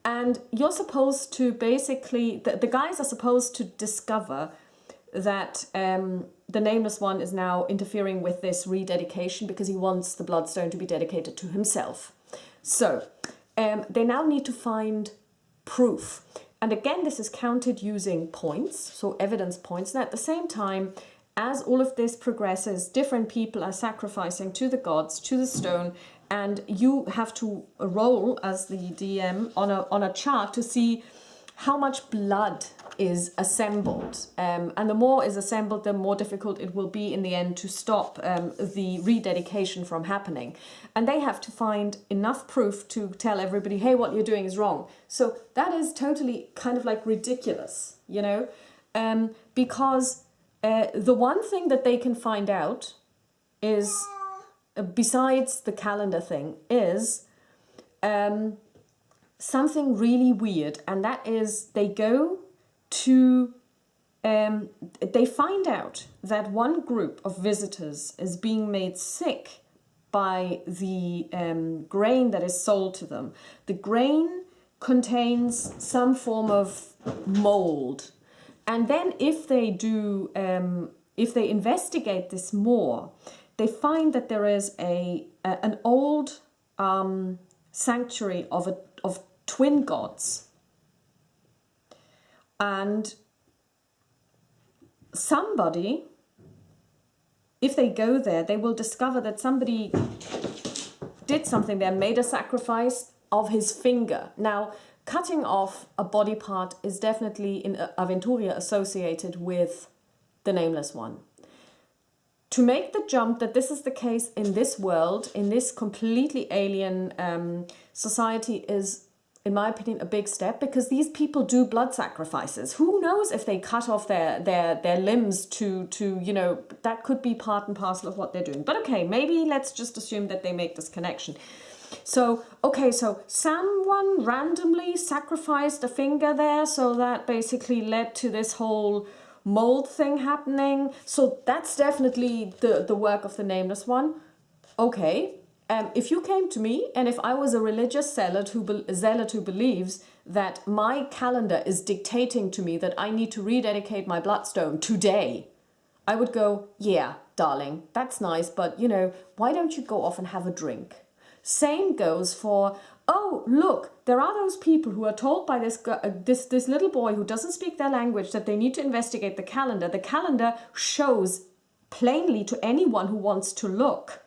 And you're supposed to basically, the guys are supposed to discover that the Nameless One is now interfering with this rededication because he wants the Bloodstone to be dedicated to himself. So they now need to find proof. And again, this is counted using points, so evidence points. And at the same time, as all of this progresses, different people are sacrificing to the gods, to the stone, and you have to roll as the DM on a chart to see how much blood is assembled. And the more is assembled, the more difficult it will be in the end to stop the rededication from happening. And they have to find enough proof to tell everybody, hey, what you're doing is wrong. So that is totally kind of like ridiculous, you know, because the one thing that they can find out is, besides the calendar thing, is something really weird. And that is they go to, they find out that one group of visitors is being made sick by the grain that is sold to them. The grain contains some form of mold. And then if they do, if they investigate this more, they find that there is an old sanctuary of twin gods. And somebody, if they go there, they will discover that somebody did something there, made a sacrifice of his finger. Now, cutting off a body part is definitely in Uthuria associated with the Nameless One. To make the jump that this is the case in this world, in this completely alien society, is, in my opinion, a big step, because these people do blood sacrifices. Who knows if they cut off their limbs to, you know, that could be part and parcel of what they're doing. But okay, maybe let's just assume that they make this connection. So, okay, so someone randomly sacrificed a finger there, so that basically led to this whole mold thing happening. So that's definitely the work of the Nameless One. Okay. If you came to me and if I was a religious zealot who believes that my calendar is dictating to me that I need to rededicate my bloodstone today, I would go, yeah, darling, that's nice, but you know, why don't you go off and have a drink? Same goes for, oh, look, there are those people who are told by this little boy who doesn't speak their language that they need to investigate the calendar. The calendar shows plainly to anyone who wants to look.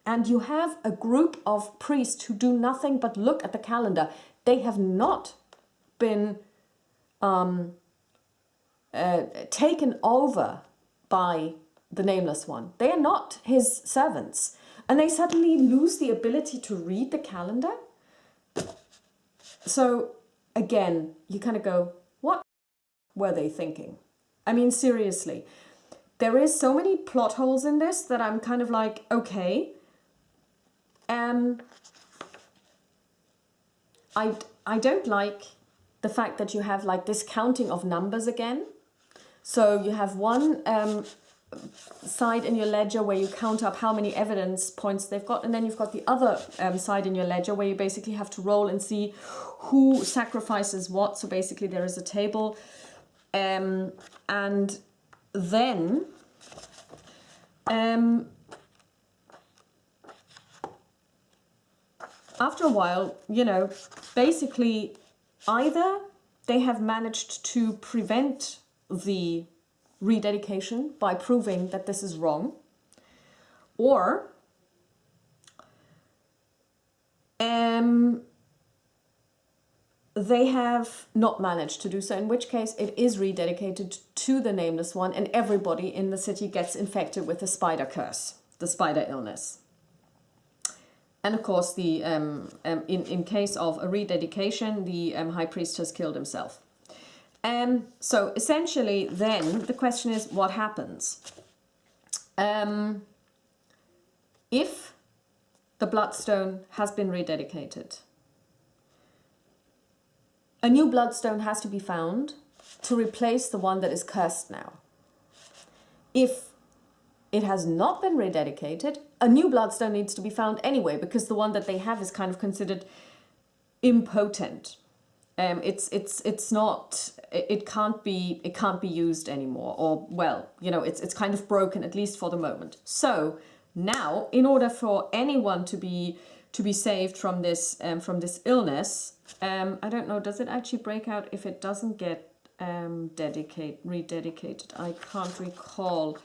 And you have a group of priests who do nothing but look at the calendar. They have not been taken over by the Nameless One. They are not his servants. And they suddenly lose the ability to read the calendar. So again, you kind of go, what were they thinking? I mean, seriously, there is so many plot holes in this that I'm kind of like, okay. I don't like the fact that you have like this counting of numbers again. So you have one side in your ledger where you count up how many evidence points they've got, and then you've got the other side in your ledger where you basically have to roll and see who sacrifices what. So basically there is a table, and then after a while, you know, basically either they have managed to prevent the rededication by proving that this is wrong, or they have not managed to do so, in which case it is rededicated to the Nameless One and everybody in the city gets infected with the spider curse, the spider illness. And of course, the in case of a rededication, the high priest has killed himself. So essentially then the question is, what happens? If the bloodstone has been rededicated, a new bloodstone has to be found to replace the one that is cursed now. If it has not been rededicated, a new bloodstone needs to be found anyway, because the one that they have is kind of considered impotent. It's not, it can't be used anymore, or well, you know, it's kind of broken, at least for the moment. So now, in order for anyone to be saved from this illness, I don't know, does it actually break out if it doesn't get rededicated? I can't recall.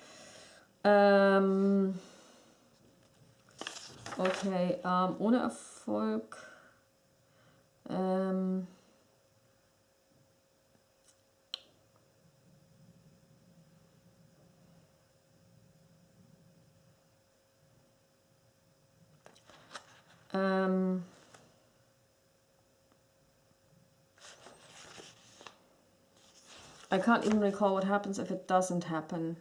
Okay, ohne Erfolg. I can't even recall what happens if it doesn't happen.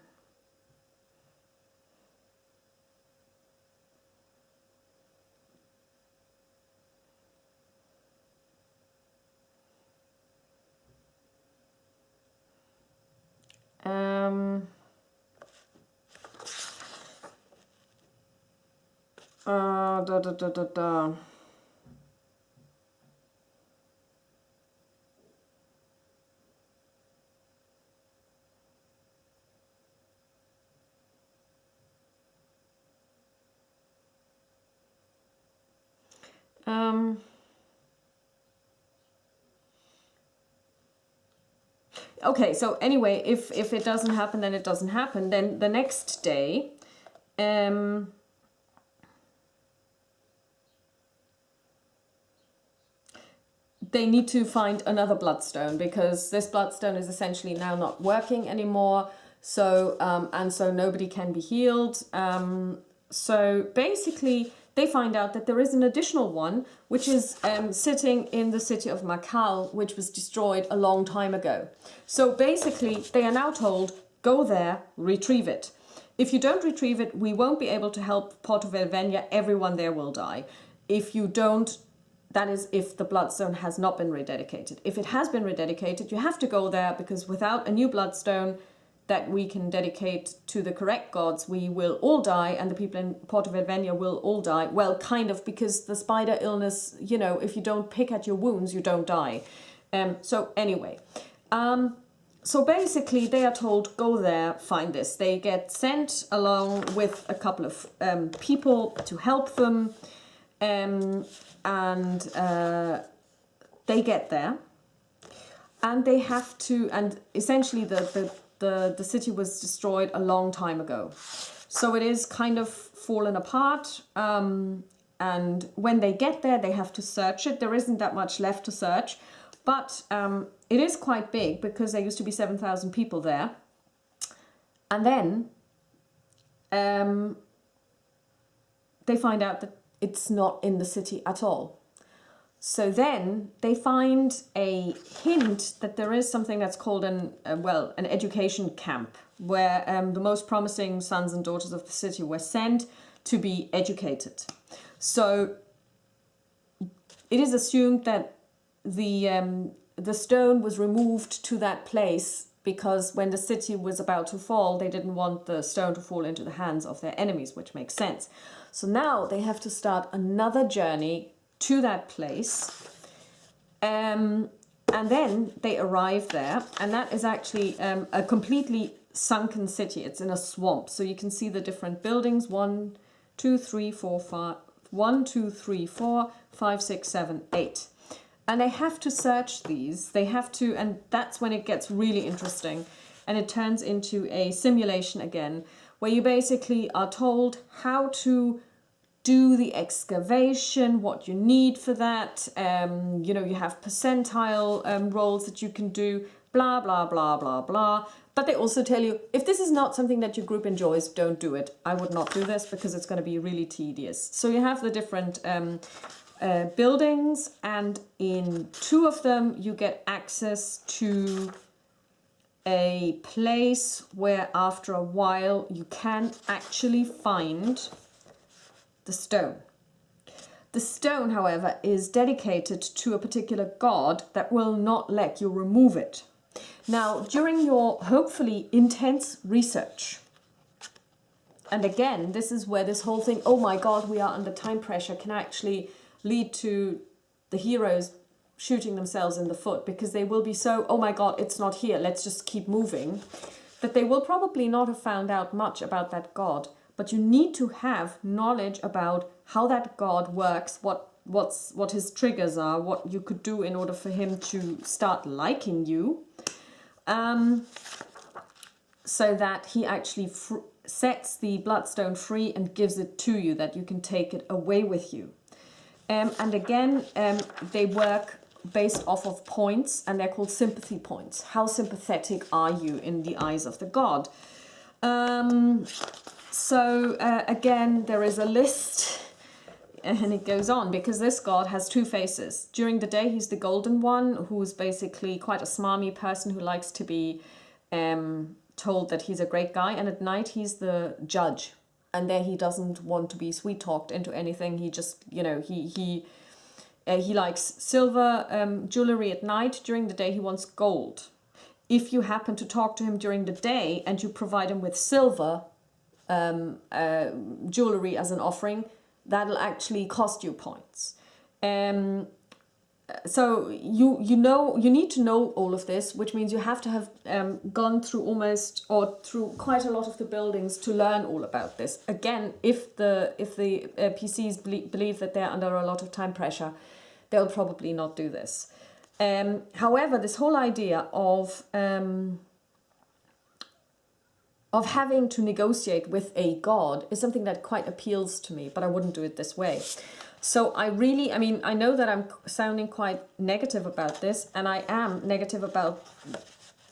Okay, so anyway, if it doesn't happen, then it doesn't happen. Then the next day, they need to find another bloodstone, because this bloodstone is essentially now not working anymore. So and so nobody can be healed. So basically, they find out that there is an additional one, which is sitting in the city of Makal, which was destroyed a long time ago. So basically, they are now told, go there, retrieve it. If you don't retrieve it, we won't be able to help Porto Velvenia. Everyone there will die. If you don't, that is if the bloodstone has not been rededicated. If it has been rededicated, you have to go there, because without a new bloodstone that we can dedicate to the correct gods, we will all die, and the people in Porto Velvenia will all die. Well, kind of, because the spider illness, you know, if you don't pick at your wounds, you don't die. So anyway, so basically they are told, go there, find this. They get sent along with a couple of people to help them. and they get there, and they have to, and essentially the city was destroyed a long time ago. So it is kind of fallen apart, and when they get there, they have to search it. There isn't that much left to search, but it is quite big because there used to be 7,000 people there. And then they find out that it's not in the city at all. So then they find a hint that there is something that's called an education camp, where the most promising sons and daughters of the city were sent to be educated. So it is assumed that the stone was removed to that place because when the city was about to fall, they didn't want the stone to fall into the hands of their enemies, which makes sense. So now they have to start another journey to that place, and then they arrive there, and that is actually a completely sunken city. It's in a swamp, so you can see the different buildings: 1, 2, 3, 4, 5, 1, 2, 3, 4, 5, 6, 7, 8. And they have to search these. They have to, and that's when it gets really interesting, and it turns into a simulation again, where you basically are told how to do the excavation, what you need for that. You know, you have percentile rolls that you can do, blah, blah, blah, blah, blah. But they also tell you, if this is not something that your group enjoys, don't do it. I would not do this because it's going to be really tedious. So you have the different buildings, and in 2 of them you get access to a place where after a while you can actually find the stone. The stone, however, is dedicated to a particular god that will not let you remove it. Now, during your hopefully intense research, and again, this is where this whole thing, oh my god, we are under time pressure, can actually lead to the heroes shooting themselves in the foot, because they will be so, oh my god, it's not here, let's just keep moving, that they will probably not have found out much about that god. But you need to have knowledge about how that god works, what his triggers are, what you could do in order for him to start liking you, so that he actually sets the bloodstone free and gives it to you, that you can take it away with you. And again, they work based off of points, and they're called sympathy points. How sympathetic are you in the eyes of the god? So again, there is a list, and it goes on, because this god has 2 faces. During the day, he's the golden one, who's basically quite a smarmy person who likes to be told that he's a great guy. And at night, he's the judge. And there he doesn't want to be sweet-talked into anything. He just, you know, he likes silver jewelry at night. During the day, he wants gold. If you happen to talk to him during the day and you provide him with silver jewelry as an offering, that'll actually cost you points. So you need to know all of this, which means you have to have gone through through quite a lot of the buildings to learn all about this. Again, if the PCs believe that they're under a lot of time pressure, they'll probably not do this. However, this whole idea of having to negotiate with a god is something that quite appeals to me, but I wouldn't do it this way. So I know that I'm sounding quite negative about this, and I am negative about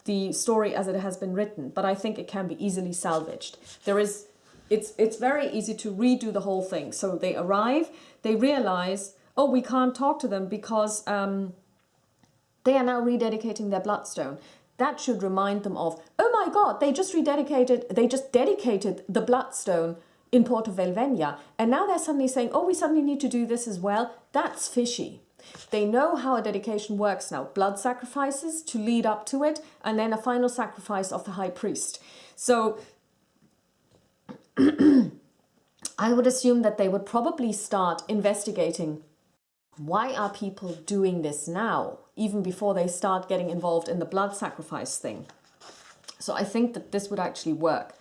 the story as it has been written, but I think it can be easily salvaged. It's very easy to redo the whole thing. So they arrive, they realize, oh, we can't talk to them because they are now rededicating their bloodstone. That should remind them of, oh my god, they just dedicated the bloodstone in Porto Velvenia, and now they're suddenly saying, oh, we suddenly need to do this as well. That's fishy. They know how a dedication works now. Blood sacrifices to lead up to it, and then a final sacrifice of the high priest. So I would assume that they would probably start investigating, why are people doing this now, even before they start getting involved in the blood sacrifice thing. So I think that this would actually work.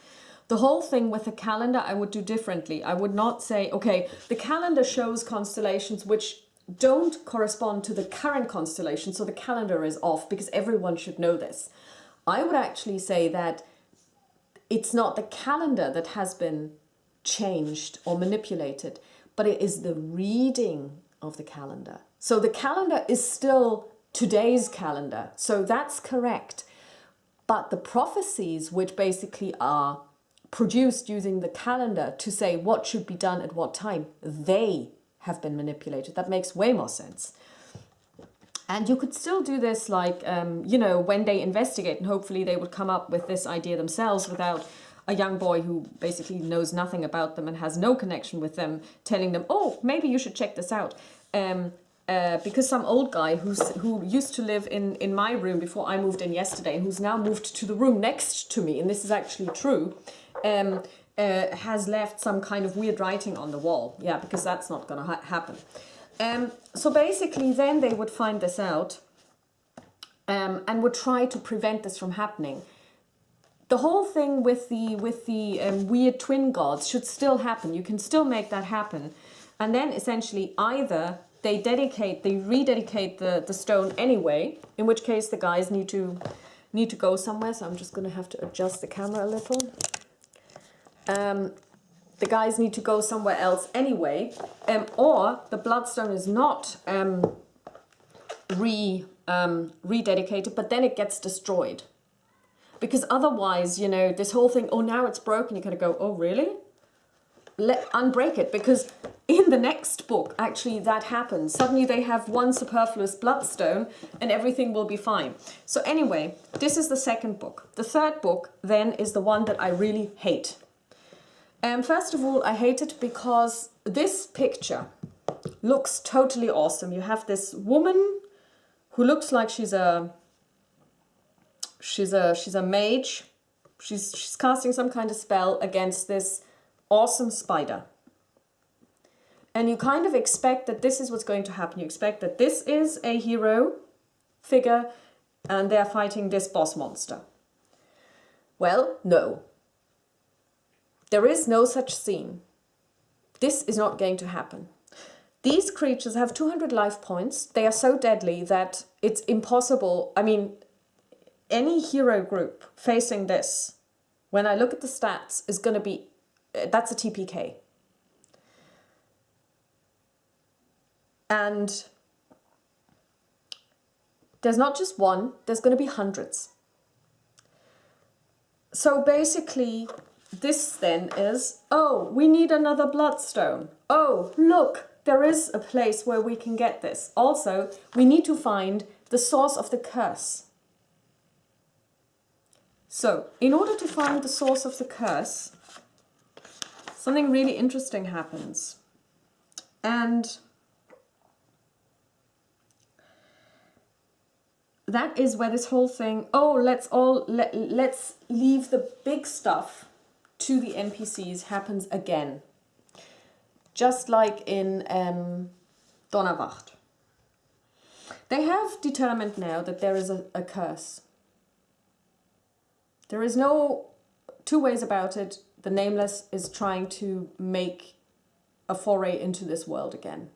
The whole thing with the calendar I would do differently. I would not say, okay, the calendar shows constellations which don't correspond to the current constellation, so the calendar is off, because everyone should know this. I would actually say that it's not the calendar that has been changed or manipulated, but it is the reading of the calendar. So the calendar is still today's calendar, so that's correct. But the prophecies, which basically are produced using the calendar to say what should be done at what time, they have been manipulated. That makes way more sense. And you could still do this like, you know, when they investigate, and hopefully they would come up with this idea themselves without a young boy who basically knows nothing about them and has no connection with them telling them, oh, maybe you should check this out. Because some old guy who used to live in my room before I moved in yesterday, and who's now moved to the room next to me, and this is actually true, has left some kind of weird writing on the wall. Yeah, because that's not going to happen. So basically then they would find this out and would try to prevent this from happening. The whole thing with the weird twin gods should still happen. You can still make that happen. And then essentially either they rededicate the stone anyway, in which case the guys need to go somewhere. So I'm just going to have to adjust the camera a little. The guys need to go somewhere else anyway, or the bloodstone is not rededicated, but then it gets destroyed. Because otherwise, you know, this whole thing, oh, now it's broken, you're going to go, oh, really? Unbreak it, because in the next book, actually, that happens. Suddenly they have one superfluous bloodstone and everything will be fine. So anyway, this is the second book. The third book, then, is the one that I really hate. First of all, I hate it because this picture looks totally awesome. You have this woman who looks like she's a mage. She's casting some kind of spell against this awesome spider. And you kind of expect that this is what's going to happen. You expect that this is a hero figure and they're fighting this boss monster. Well, no. There is no such scene. This is not going to happen. These creatures have 200 life points. They are so deadly that it's impossible. I mean, any hero group facing this, when I look at the stats, is going to be, that's a TPK. And there's not just one, there's going to be hundreds. So basically, this then is, oh, we need another bloodstone. Oh, look, there is a place where we can get this. Also, we need to find the source of the curse. So, in order to find the source of the curse, something really interesting happens. And that is where this whole thing, oh, let's leave the big stuff to the NPCs, happens again. Just like in Donnerwacht. They have determined now that there is a curse. There is no two ways about it. The Nameless is trying to make a foray into this world again.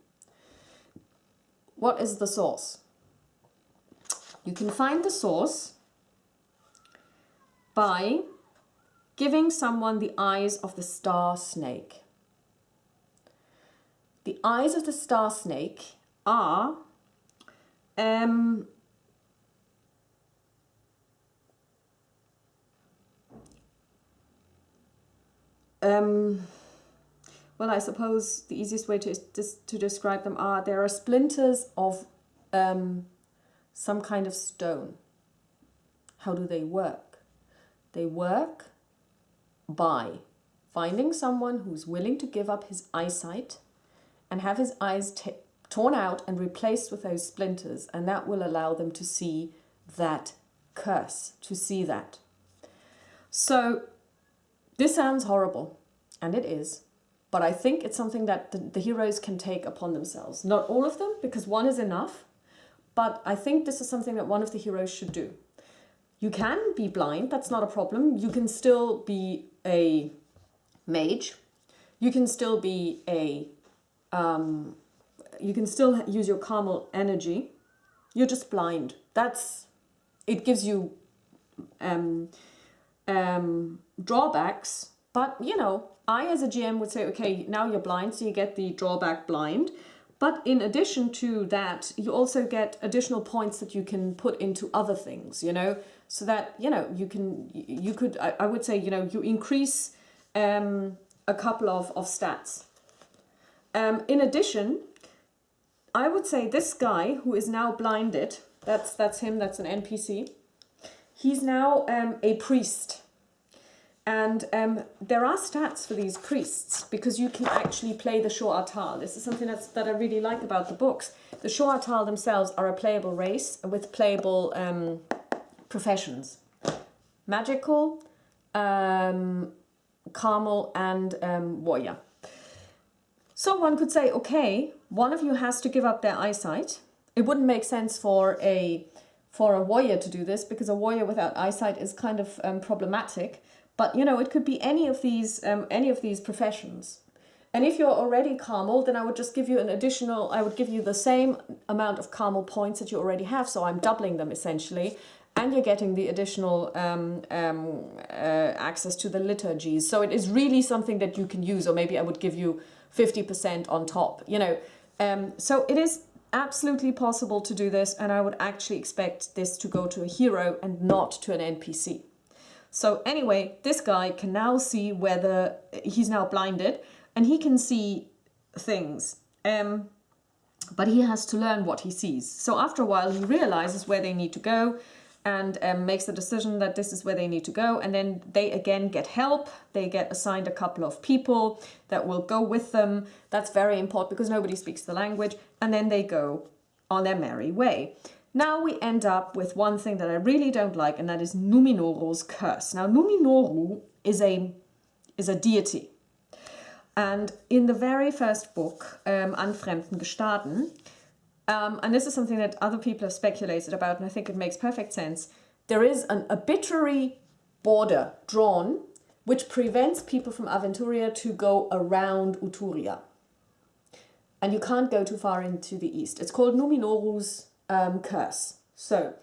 What is the source? You can find the source by giving someone the eyes of the star snake. The eyes of the star snake are well, I suppose the easiest way to describe them are, there are splinters of some kind of stone. How do they work? They work by finding someone who's willing to give up his eyesight and have his eyes torn out and replaced with those splinters, and that will allow them to see that curse, to see that. So this sounds horrible, and it is, but I think it's something that the heroes can take upon themselves. Not all of them, because one is enough, but I think this is something that one of the heroes should do. You can be blind, that's not a problem. You can still be a mage. You can still be a, you can still use your Carmel energy. You're just blind. It gives you drawbacks, but you know, I as a GM would say, okay, now you're blind, so you get the drawback blind. But in addition to that, you also get additional points that you can put into other things, you know, so that, you know, I would say, you know, you increase a couple of stats. In addition, I would say this guy who is now blinded, that's him, that's an NPC. He's now a priest. And there are stats for these priests because you can actually play the Shoatal. This is something that I really like about the books. The Shoatal themselves are a playable race with playable professions. Magical, Carmel, and warrior. So one could say, okay, one of you has to give up their eyesight. It wouldn't make sense for a warrior to do this because a warrior without eyesight is kind of problematic. But you know, it could be any of these professions. And if you're already Carmel, then I would just give you I would give you the same amount of Carmel points that you already have. So I'm doubling them essentially. And you're getting the additional access to the liturgies. So it is really something that you can use, or maybe I would give you 50% on top, you know. So it is absolutely possible to do this, and I would actually expect this to go to a hero and not to an NPC. So anyway, this guy can now see whether he's now blinded, and he can see things. But he has to learn what he sees. So after a while, he realizes where they need to go, and makes the decision that this is where they need to go. And then they again get help. They get assigned a couple of people that will go with them. That's very important because nobody speaks the language. And then they go on their merry way. Now we end up with one thing that I really don't like, and that is Numinoru's curse. Now Numinoru is a deity. And in the very first book, An fremden Gestaden, and this is something that other people have speculated about, and I think it makes perfect sense. There is an arbitrary border drawn which prevents people from Aventuria to go around Uthuria. And you can't go too far into the east. It's called Numinoru's curse. So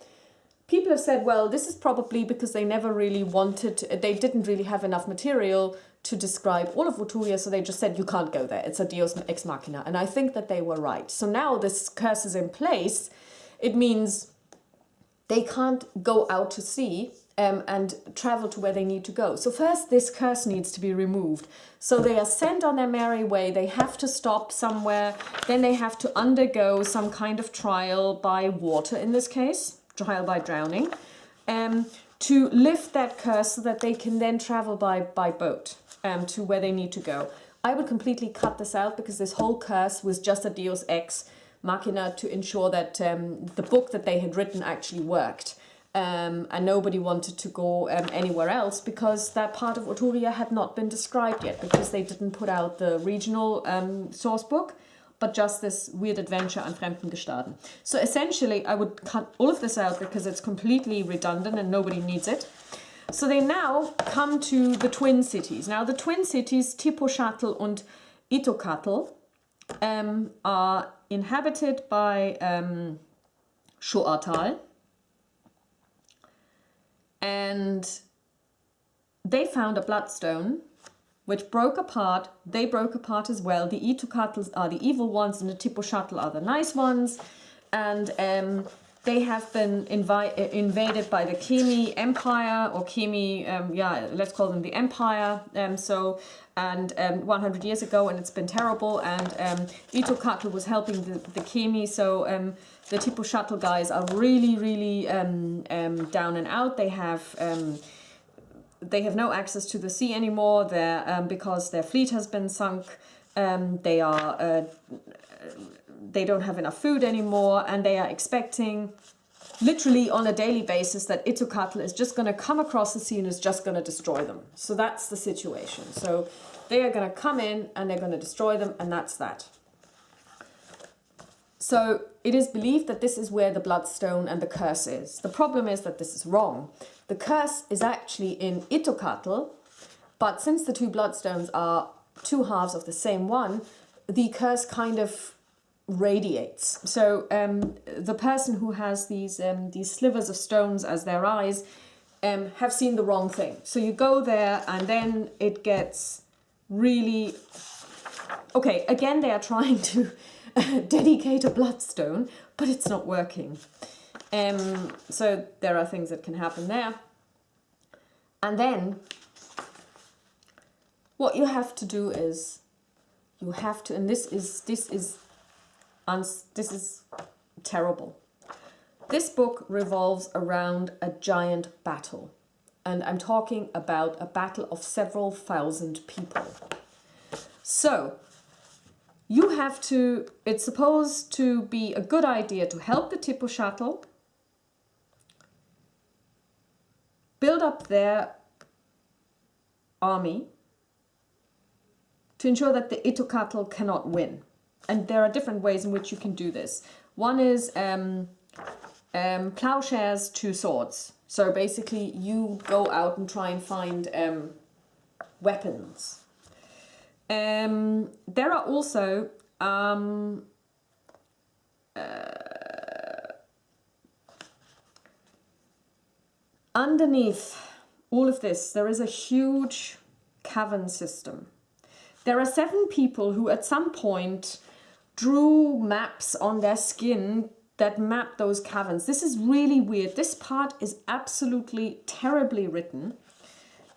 people have said, well, this is probably because they never really they didn't really have enough material to describe all of Uthuria, so they just said, you can't go there. It's a Deus ex machina. And I think that they were right. So now this curse is in place. It means they can't go out to sea and travel to where they need to go. So first, this curse needs to be removed. So they are sent on their merry way. They have to stop somewhere. Then they have to undergo some kind of trial by water, in this case, trial by drowning, to lift that curse so that they can then travel by boat to where they need to go. I would completely cut this out because this whole curse was just a Deus ex machina to ensure that the book that they had written actually worked. And nobody wanted to go anywhere else because that part of Uthuria had not been described yet because they didn't put out the regional source book, but just this weird adventure An fremden Gestaden. So essentially, I would cut all of this out because it's completely redundant and nobody needs it. So they now come to the twin cities. Now the twin cities, Tipushatl and Itokatl, are inhabited by Shoatal. And they found a bloodstone which broke apart. They broke apart as well. The Itokatls are the evil ones and the Tipushatl are the nice ones. And they have been invaded by the Kemi Empire, or Kemi, let's call them the Empire. 100 years ago, and it's been terrible. And Itokatl was helping the Kemi, so the Tipushatl guys are really, really down and out. They have no access to the sea anymore. Because their fleet has been sunk. They don't have enough food anymore, and they are expecting, literally on a daily basis, that Itokatl is just going to come across the sea and is just going to destroy them. So that's the situation. So they are going to come in and they're going to destroy them, and that's that. So it is believed that this is where the bloodstone and the curse is. The problem is that this is wrong. The curse is actually in Itokatl, But since the two bloodstones are two halves of the same one, the curse kind of radiates. So the person who has these slivers of stones as their eyes have seen the wrong thing. So you go there and then it gets really... Okay, again, they are trying to dedicate a bloodstone, but it's not working. So there are things that can happen there. And then what you have to do is you have to, and this is terrible. This book revolves around a giant battle, and I'm talking about a battle of several thousand people. So you have to, it's supposed to be a good idea to help the Tipu shuttle, build up their army to ensure that the Itukatl cannot win. And there are different ways in which you can do this. One is plowshares to swords. So basically you go out and try and find weapons. There are also underneath all of this, there is a huge cavern system. There are 7 people who at some point drew maps on their skin that map those caverns. This is really weird. This part is absolutely terribly written.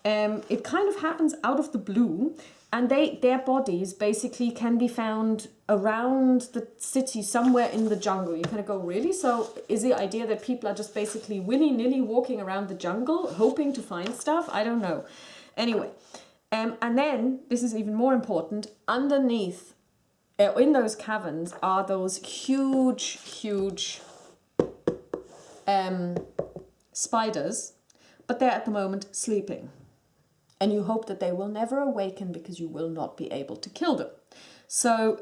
It kind of happens out of the blue, and their bodies basically can be found around the city, somewhere in the jungle. You kind of go, really? So is the idea that people are just basically willy-nilly walking around the jungle, hoping to find stuff? I don't know. Anyway, and then, this is even more important, underneath, in those caverns, are those huge spiders, but they're at the moment sleeping. And you hope that they will never awaken because you will not be able to kill them. So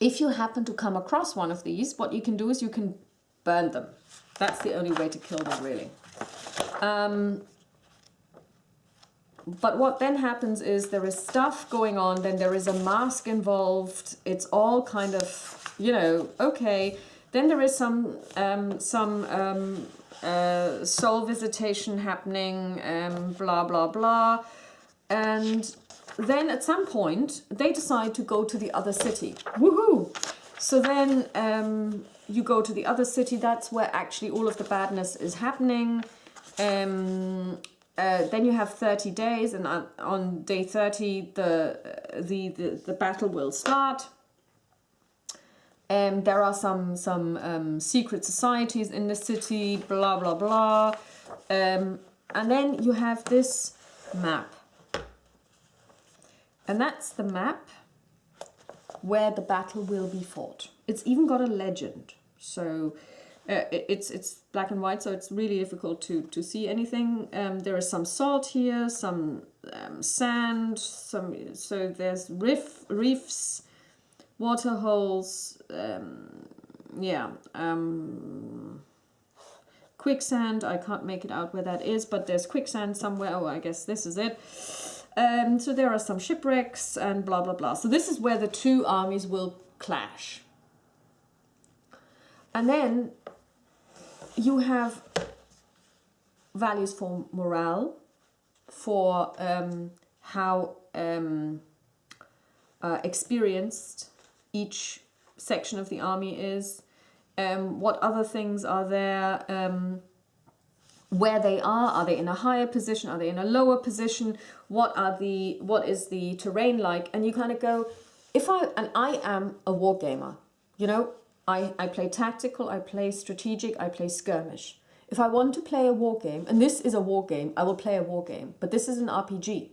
if you happen to come across one of these, what you can do is you can burn them. That's the only way to kill them, really. But what then happens is there is stuff going on, then there is a mask involved. It's all kind of, you know, okay. Then there is some soul visitation happening, blah, blah, blah. And then at some point, they decide to go to the other city. Woohoo! So then you go to the other city. That's where actually all of the badness is happening. Then you have 30 days, and on day 30, the battle will start. There are some secret societies in the city, blah, blah, blah. And then you have this map. And that's the map where the battle will be fought. It's even got a legend. So it's black and white, so it's really difficult to see anything. There is some salt here, some sand, so there's reefs, water holes, quicksand. I can't make it out where that is, but there's quicksand somewhere. Oh, I guess this is it. So there are some shipwrecks and blah, blah, blah. So this is where the two armies will clash. And then you have values for morale, for how experienced each section of the army is, what other things are there, where they are they in a higher position, are they in a lower position, what is the terrain like, and you kind of go, I am a war gamer, you know, I play tactical, I play strategic, I play skirmish. If I want to play a war game, and this is a war game, I will play a war game, but this is an RPG.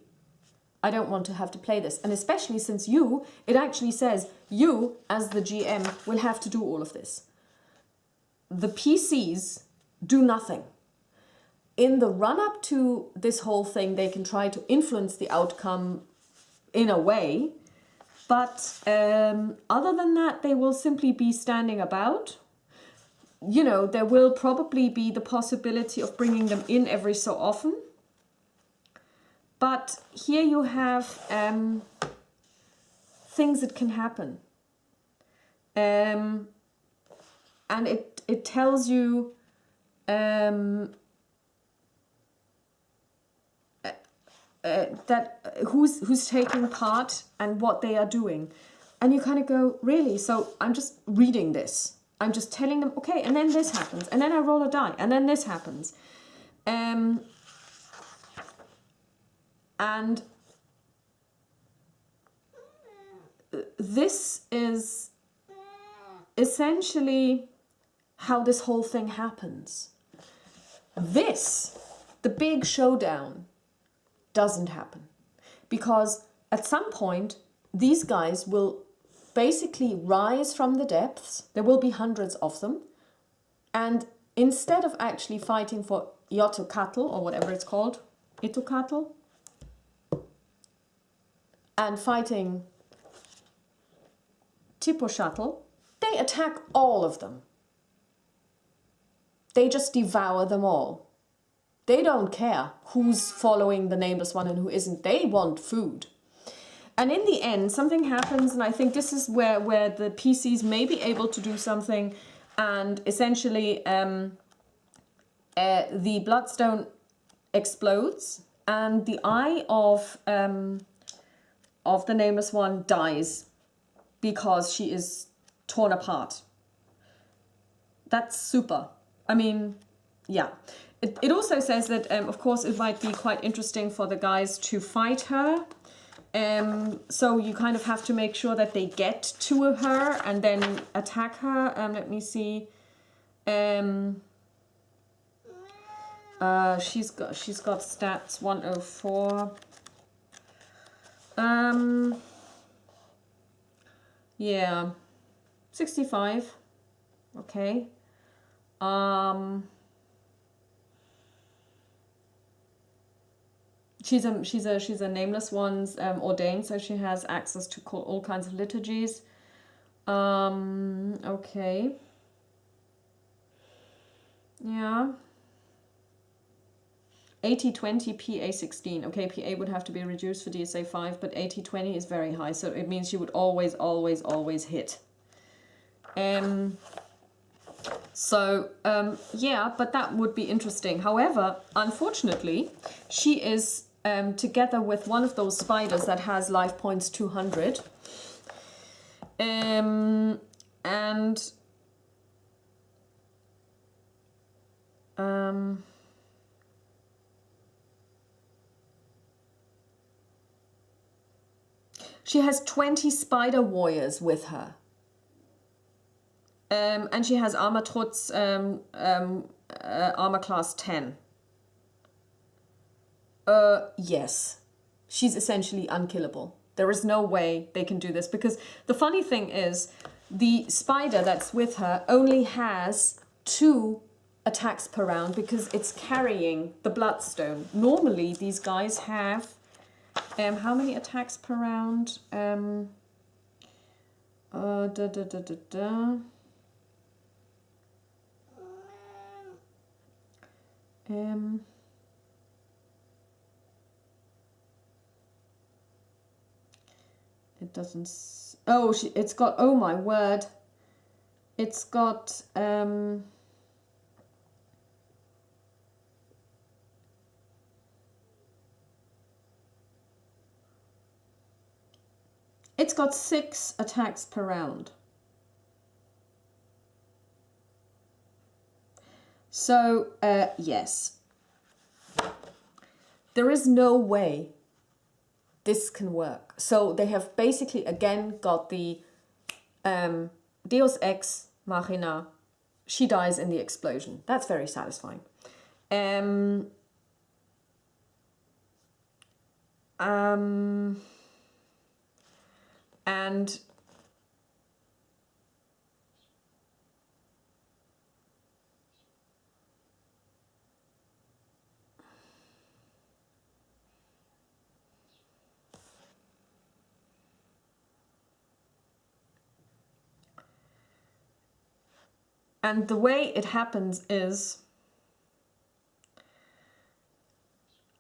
I don't want to have to play this. And especially since it actually says you, as the GM, will have to do all of this. The PCs do nothing. In the run-up to this whole thing, they can try to influence the outcome in a way, but other than that, they will simply be standing about. You know, there will probably be the possibility of bringing them in every so often. But here you have things that can happen. And it tells you that who's taking part and what they are doing. And you kind of go, really? So I'm just reading this. I'm just telling them, okay, and then this happens, and then I roll a die, and then this happens. And this is essentially how this whole thing happens. This, the big showdown, doesn't happen. Because at some point, these guys will basically rise from the depths. There will be hundreds of them. And instead of actually fighting for Yotokatl, or whatever it's called, Itokatl, and fighting Tiposhatl, they attack all of them. They just devour them all. They don't care who's following the nameless one and who isn't. They want food. And in the end, something happens, and I think this is where the PCs may be able to do something, and essentially the bloodstone explodes, and the eye of the nameless one dies because she is torn apart. That's super. I mean, yeah. It also says that, of course, it might be quite interesting for the guys to fight her. So you kind of have to make sure that they get to her and then attack her. Let me see. She's got stats 104. Yeah, 65. Okay. She's a nameless one's ordained, so she has access to all kinds of liturgies. Okay. Yeah. 80-20 PA16. Okay, PA would have to be reduced for DSA 5, but 80-20 is very high, so it means she would always hit. Yeah, but that would be interesting. However, unfortunately, she is together with one of those spiders that has life points 200. She has 20 spider warriors with her. And she has armor trotz, armor class 10. Yes. She's essentially unkillable. There is no way they can do this, because the funny thing is the spider that's with her only has 2 attacks per round because it's carrying the bloodstone. Normally these guys have how many attacks per round? It doesn't. Oh, it's got. Oh my word! It's got. It's got 6 attacks per round. So, yes. There is no way this can work. So they have basically, again, got the Deus Ex Machina. She dies in the explosion. That's very satisfying. And the way it happens is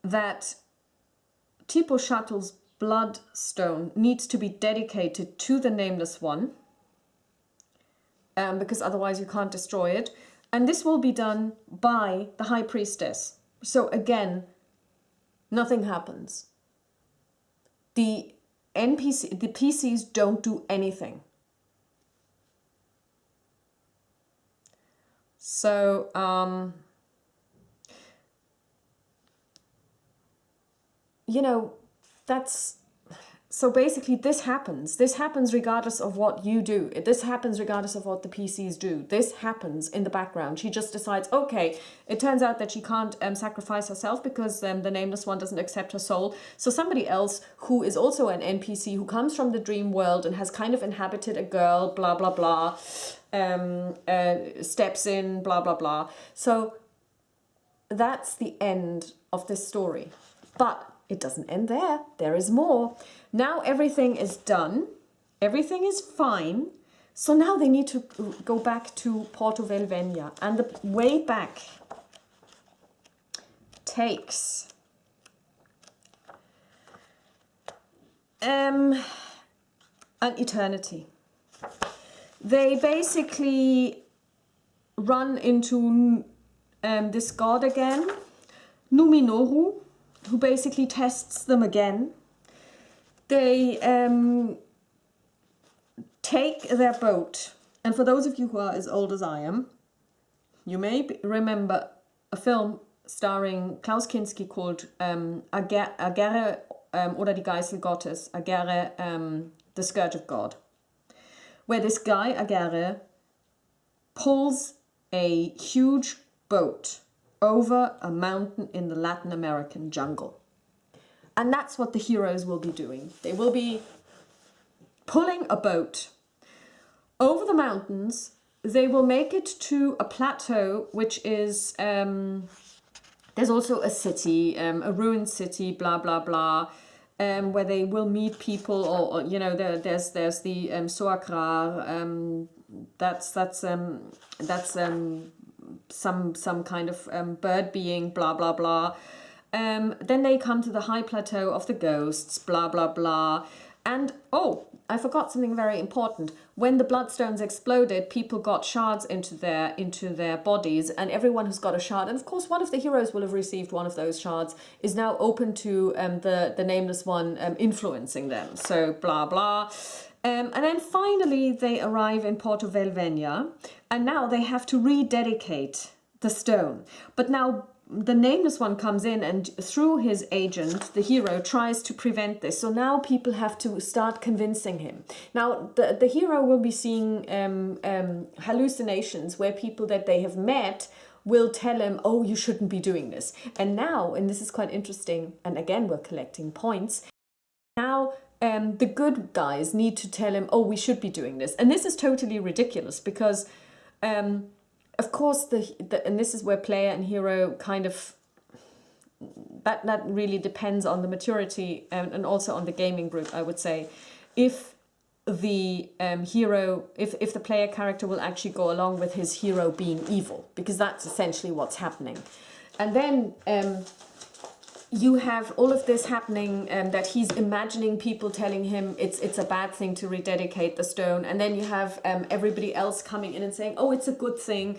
that Tipo Shuttle's bloodstone needs to be dedicated to the Nameless One, because otherwise you can't destroy it. And this will be done by the High Priestess. So again, nothing happens. The PCs don't do anything. So, you know, so basically this happens. This happens regardless of what you do. This happens regardless of what the PCs do. This happens in the background. She just decides, okay, it turns out that she can't sacrifice herself because the Nameless One doesn't accept her soul. So somebody else who is also an NPC who comes from the dream world and has kind of inhabited a girl, blah, blah, blah, steps in, blah, blah, blah. So that's the end of this story. But it doesn't end there. There is more. Now everything is done. Everything is fine. So now they need to go back to Porto Velvenia. And the way back takes an eternity. They basically run into this god again, Numinoru, who basically tests them again. They take their boat, and for those of you who are as old as I am, you may remember a film starring Klaus Kinski called Agere oder die Geißel Gottes, Agere, the Scourge of God, where this guy, Agere, pulls a huge boat over a mountain in the Latin American jungle. And that's what the heroes will be doing. They will be pulling a boat over the mountains. They will make it to a plateau, which is, there's also a city, a ruined city, blah, blah, blah, where they will meet people, or you know, there's the Soakrar, that's some kind of bird being, blah, blah, blah. Then they come to the high plateau of the ghosts, blah, blah, blah. And, oh, I forgot something very important. When the bloodstones exploded, people got shards into their bodies, and everyone who's got a shard, and of course one of the heroes will have received one of those shards, is now open to the Nameless One influencing them. So, blah, blah. And then finally they arrive in Porto Velvenia, and now they have to rededicate the stone. But now the Nameless One comes in, and through his agent, the hero, tries to prevent this. So now people have to start convincing him. Now the hero will be seeing hallucinations where people that they have met will tell him, oh, you shouldn't be doing this. And now, and this is quite interesting, and again we're collecting points, now the good guys need to tell him, oh, we should be doing this. And this is totally ridiculous because of course, and this is where player and hero kind of, that really depends on the maturity and also on the gaming group, I would say. If the hero, if the player character will actually go along with his hero being evil, because that's essentially what's happening. And then you have all of this happening, that he's imagining people telling him it's a bad thing to rededicate the stone, and then you have everybody else coming in and saying, oh, it's a good thing.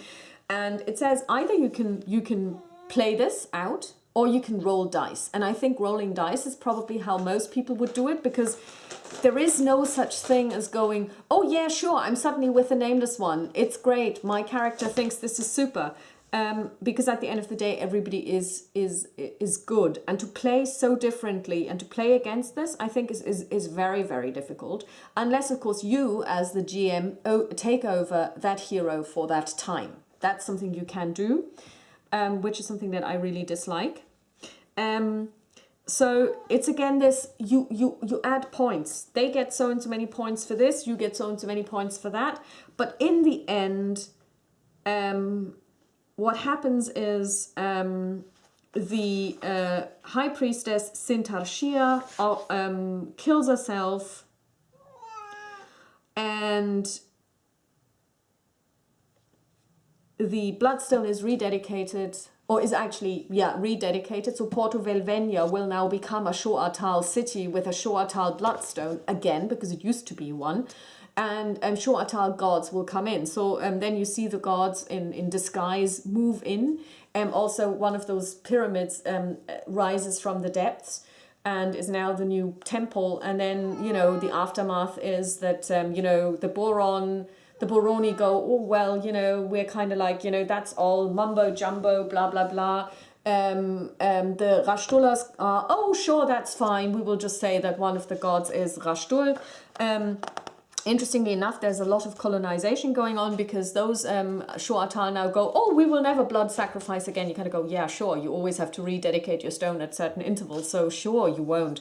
And it says either you can play this out, or you can roll dice. And I think rolling dice is probably how most people would do it, because there is no such thing as going, oh yeah, sure, I'm suddenly with the Nameless One, it's great, my character thinks this is super. Because at the end of the day, everybody is good, and to play so differently and to play against this, I think is very, very difficult, unless of course you as the GM take over that hero for that time. That's something you can do, which is something that I really dislike. So it's again this, you add points. They get so and so many points for this, you get so and so many points for that, but in the end, what happens is the High Priestess Sintarshia kills herself, and the bloodstone is rededicated or is actually, yeah, rededicated. So Porto Velvenia will now become a Shoatal city with a Shoatal bloodstone again, because it used to be one. And Shoatal gods will come in. So then you see the gods in disguise move in. Also, one of those pyramids rises from the depths and is now the new temple. And then, you know, the aftermath is that, you know, the Boroni go, oh, well, you know, we're kind of like, you know, that's all mumbo jumbo, blah, blah, blah. The Rashtulas are, oh, sure, that's fine. We will just say that one of the gods is Rashtul. Interestingly enough, there's a lot of colonization going on because those Shoatal now go, oh, we will never blood sacrifice again. You kind of go, yeah, sure, you always have to rededicate your stone at certain intervals, so sure, you won't.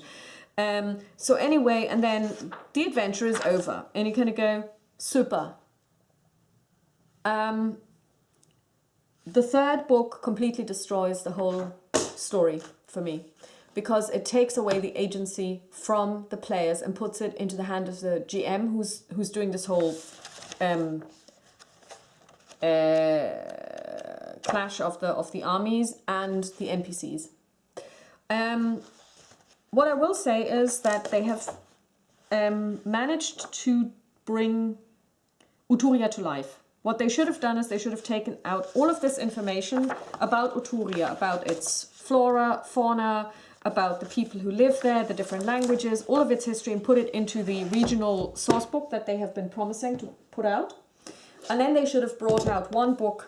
So anyway, and then the adventure is over, and you kind of go, super. The third book completely destroys the whole story for me, because it takes away the agency from the players and puts it into the hand of the GM who's doing this whole clash of the armies and the NPCs. What I will say is that they have managed to bring Uthuria to life. What they should have done is they should have taken out all of this information about Uthuria, about its flora, fauna, about the people who live there, the different languages, all of its history, and put it into the regional source book that they have been promising to put out. And then they should have brought out one book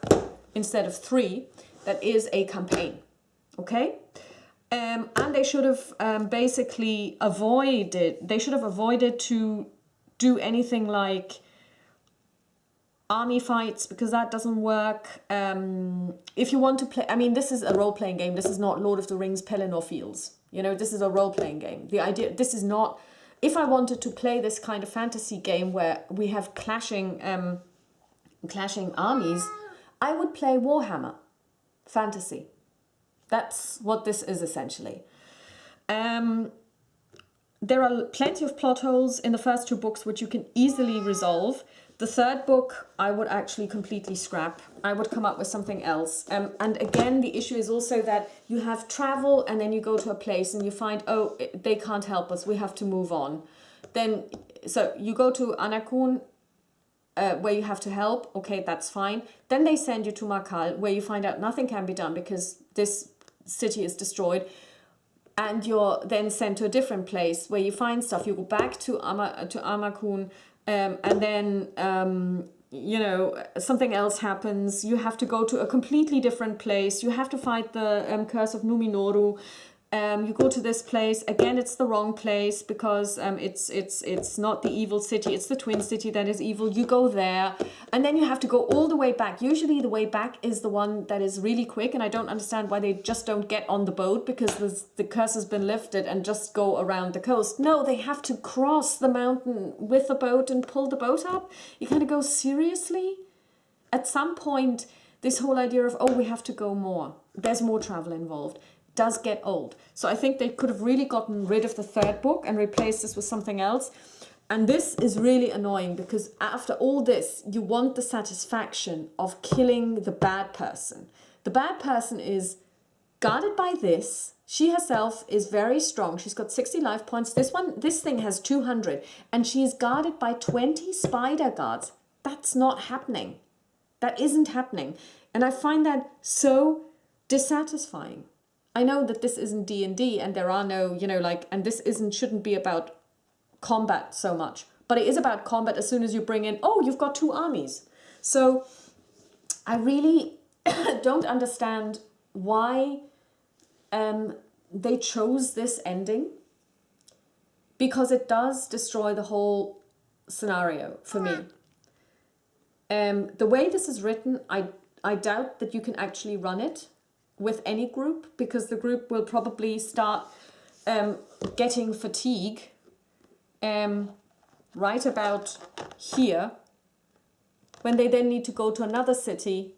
instead of 3 that is a campaign, okay? And they should have basically avoided to do anything like army fights, because that doesn't work. If you want to play, I mean, this is a role-playing game. This is not Lord of the Rings, Pelennor Fields. You know, this is a role-playing game. The idea, this is not, if I wanted to play this kind of fantasy game where we have clashing armies, I would play Warhammer Fantasy. That's what this is essentially. There are plenty of plot holes in the first 2 books which you can easily resolve. The third book, I would actually completely scrap. I would come up with something else. And again, the issue is also that you have travel and then you go to a place and you find, oh, they can't help us, we have to move on. Then, so you go to Anakun, where you have to help, okay, that's fine. Then they send you to Makal, where you find out nothing can be done because this city is destroyed. And you're then sent to a different place where you find stuff. You go back to Amakun, and then, you know, something else happens. You have to go to a completely different place. You have to fight the Curse of Numinoru. You go to this place. Again, it's the wrong place because it's not the evil city. It's the twin city that is evil. You go there. And then you have to go all the way back. Usually the way back is the one that is really quick. And I don't understand why they just don't get on the boat because the curse has been lifted and just go around the coast. No, they have to cross the mountain with the boat and pull the boat up. You kind of go, seriously? At some point, this whole idea of, oh, we have to go more. There's more travel involved. Does get old. So I think they could have really gotten rid of the third book and replaced this with something else. And this is really annoying because after all this, you want the satisfaction of killing the bad person. The bad person is guarded by this. She herself is very strong. She's got 60 life points. This thing has 200. And she is guarded by 20 spider guards. That's not happening. That isn't happening. And I find that so dissatisfying. I know that this isn't D&D and there are no, you know, like, and this shouldn't be about combat so much, but it is about combat as soon as you bring in, oh, you've got 2 armies. So I really don't understand why they chose this ending, because it does destroy the whole scenario for me. The way this is written, I doubt that you can actually run it with any group, because the group will probably start getting fatigue right about here, when they then need to go to another city,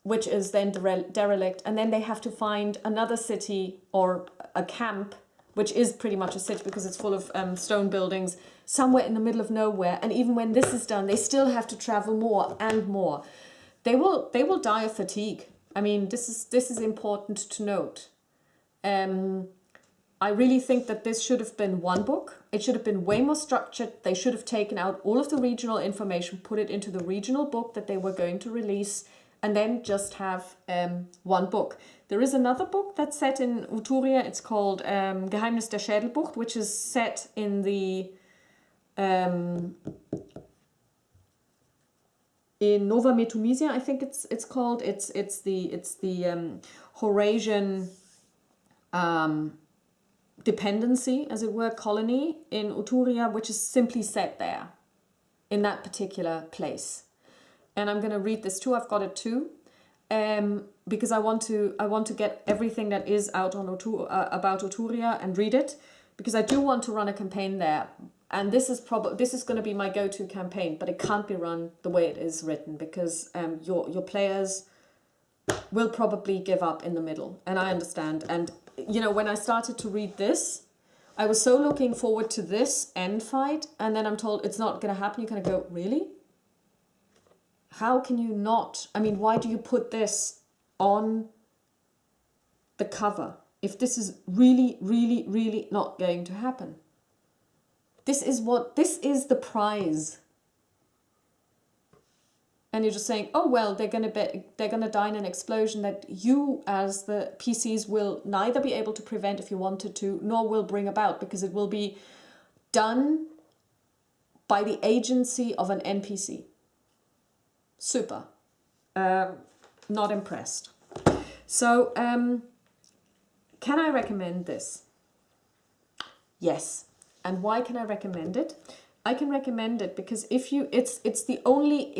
which is then derelict, and then they have to find another city or a camp, which is pretty much a city because it's full of stone buildings, somewhere in the middle of nowhere. And even when this is done, they still have to travel more and more. They will die of fatigue. I mean, this is important to note. I really think that this should have been one book. It should have been way more structured. They should have taken out all of the regional information, put it into the regional book that they were going to release, and then just have one book. There is another book that's set in Uthuria. It's called Geheimnis der Schädelbucht, which is set in the in Nova Metumisia, I think it's called. It's the Horasian dependency, as it were, colony in Uthuria, which is simply set there in that particular place. And I'm going to read this too. I've got it too, because I want to get everything that is out on about Uthuria and read it, because I do want to run a campaign there. And this is going to be my go-to campaign, but it can't be run the way it is written, because your players will probably give up in the middle, and I understand. And you know, when I started to read this, I was so looking forward to this end fight, and then I'm told it's not going to happen. You kind of go, really? How can you not? I mean, why do you put this on the cover if this is really, really, really not going to happen? This is the prize. And you're just saying, oh well, they're gonna die in an explosion that you as the PCs will neither be able to prevent if you wanted to, nor will bring about, because it will be done by the agency of an NPC. Super. Not impressed. So, can I recommend this? Yes. And why can I recommend it? I can recommend it because if you, it's the only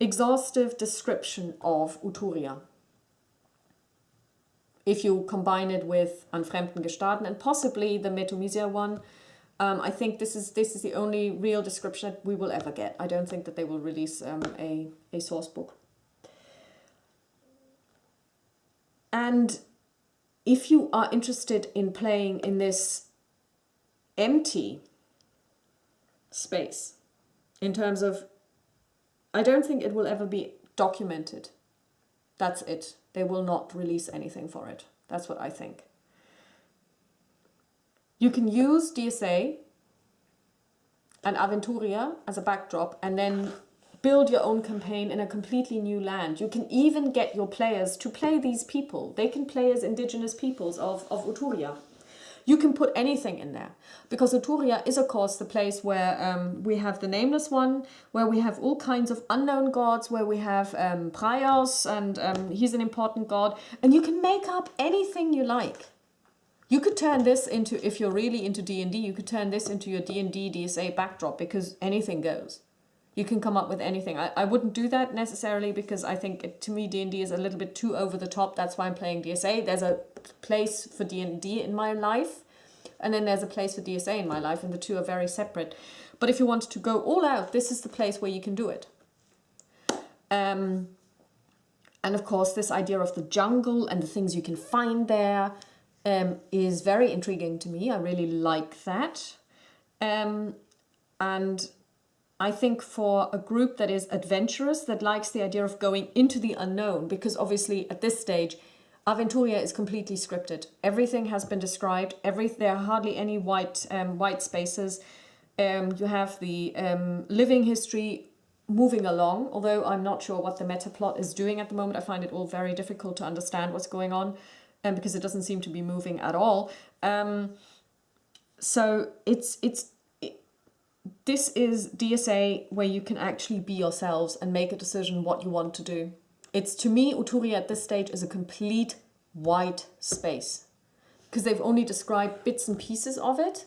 exhaustive description of Uthuria. If you combine it with An fremden Gestaden and possibly the Metumisia one, I think this is the only real description that we will ever get. I don't think that they will release a source book. And if you are interested in playing in this empty space, in terms of, I don't think it will ever be documented. That's it. They will not release anything for it. That's what I think. You can use DSA and Aventuria as a backdrop and then build your own campaign in a completely new land. You can even get your players to play these people. They can play as indigenous peoples of Uthuria. You can put anything in there, because Uthuria is, of course, the place where we have the Nameless One, where we have all kinds of unknown gods, where we have Praios, and he's an important god, and you can make up anything you like. You could turn this into, if you're really into D&D, you could turn this into your D&D DSA backdrop, because anything goes. You can come up with anything. I wouldn't do that necessarily, because I think, to me, D&D is a little bit too over the top. That's why I'm playing DSA. There's a place for D&D in my life, and then there's a place for DSA in my life, and the two are very separate. But if you want to go all out, this is the place where you can do it. And of course, this idea of the jungle and the things you can find there is very intriguing to me. I really like that. And I think for a group that is adventurous, that likes the idea of going into the unknown, because obviously at this stage, Aventuria is completely scripted. Everything has been described. There are hardly any white spaces. You have the living history moving along, although I'm not sure what the meta plot is doing at the moment. I find it all very difficult to understand what's going on, because it doesn't seem to be moving at all. So this is DSA where you can actually be yourselves and make a decision what you want to do. It's, to me, Uthuria at this stage is a complete white space, because they've only described bits and pieces of it,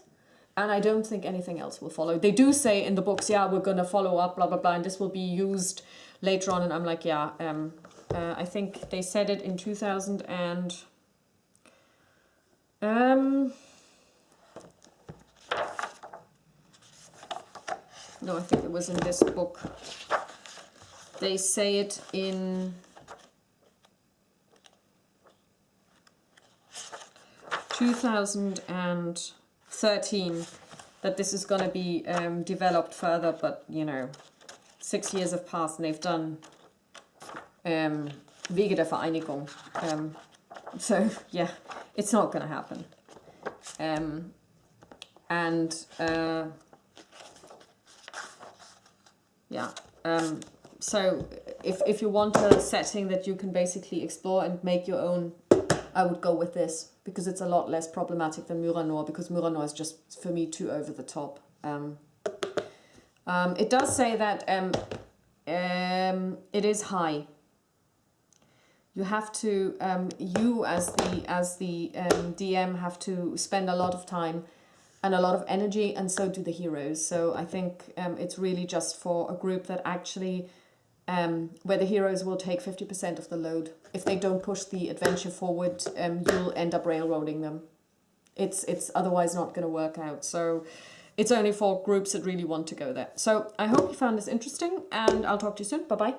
and I don't think anything else will follow. They do say in the books, yeah, we're going to follow up, blah, blah, blah, and this will be used later on, and I'm like, yeah, I think they said it in 2000 and... no, I think it was in this book. They say it in 2013 that this is going to be developed further, but you know, 6 years have passed and they've done Wege der Vereinigung. So yeah, it's not going to happen. So if you want a setting that you can basically explore and make your own, I would go with this, because it's a lot less problematic than Myranoir, because Myranoir is just, for me, too over the top. It does say that it is high. You have to, you as the DM have to spend a lot of time and a lot of energy, and so do the heroes. So I think it's really just for a group that actually, where the heroes will take 50% of the load. If they don't push the adventure forward, you'll end up railroading them. It's otherwise not going to work out. So it's only for groups that really want to go there. So I hope you found this interesting, and I'll talk to you soon. Bye-bye.